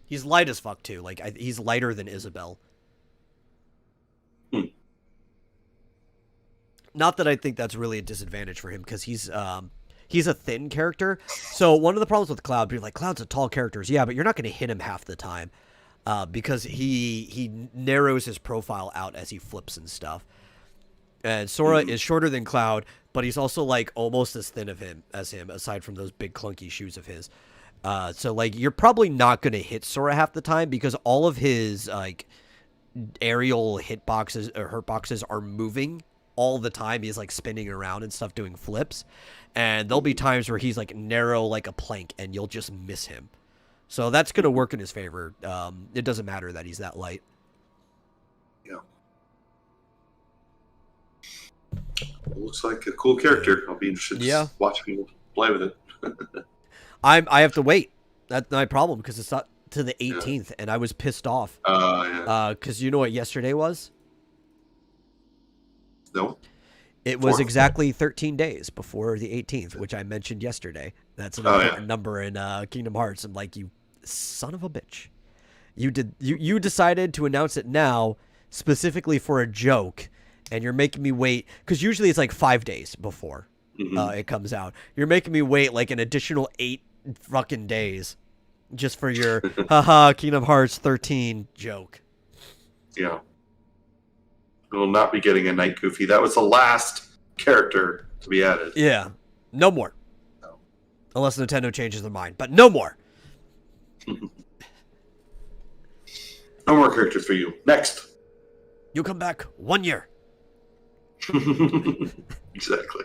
He's light as fuck, too. Like, he's lighter than Isabelle. Not that I think that's really a disadvantage for him, because he's a thin character. So one of the problems with Cloud, people are like, Cloud's a tall character. Yeah, but you're not going to hit him half the time, because he narrows his profile out as he flips and stuff. And Sora is shorter than Cloud, but he's also like almost as thin as him, aside from those big clunky shoes of his. So like you're probably not going to hit Sora half the time, because all of his like aerial hitboxes or hurt boxes are moving all the time. He's like spinning around and stuff, doing flips, and there'll be times where he's like narrow like a plank and you'll just miss him. So that's gonna work in his favor. It doesn't matter that he's that light. Yeah. It looks like a cool character. I'll be interested to watch people play with it. I have to wait. That's my problem, because it's not to the 18th, and I was pissed off. Because you know what yesterday was? No. It was exactly 13 days before the 18th, which I mentioned yesterday. That's an important number in Kingdom Hearts. I'm like, you son of a bitch. You decided to announce it now specifically for a joke, and you're making me wait, because usually it's like 5 days before it comes out. You're making me wait like an additional 8 fucking days just for your haha Kingdom Hearts 13 joke. Yeah. We'll not be getting a Night Goofy. That was the last character to be added. Yeah. No more. No. Unless Nintendo changes their mind. But no more. No more characters for you. Next. You'll come back 1 year. Exactly.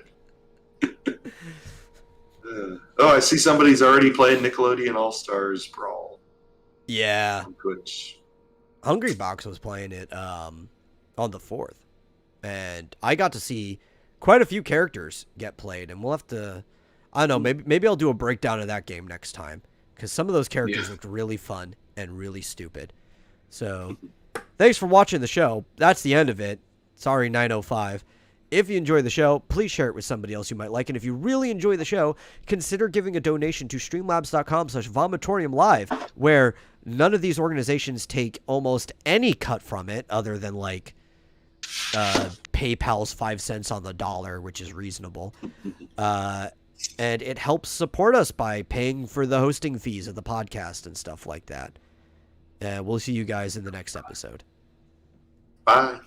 I see somebody's already playing Nickelodeon All-Stars Brawl. Yeah. On Twitch. Hungry Box was playing it on the 4th, and I got to see quite a few characters get played, and we'll have to, I don't know, maybe I'll do a breakdown of that game next time, because some of those characters looked really fun and really stupid. So thanks for watching the show. That's the end of it. Sorry, 905. If you enjoy the show, please share it with somebody else you might like. And if you really enjoy the show, consider giving a donation to streamlabs.com/vomitorium live, where none of these organizations take almost any cut from it other than like PayPal's 5 cents on the dollar, which is reasonable. And it helps support us by paying for the hosting fees of the podcast and stuff like that. We'll see you guys in the next episode. Bye.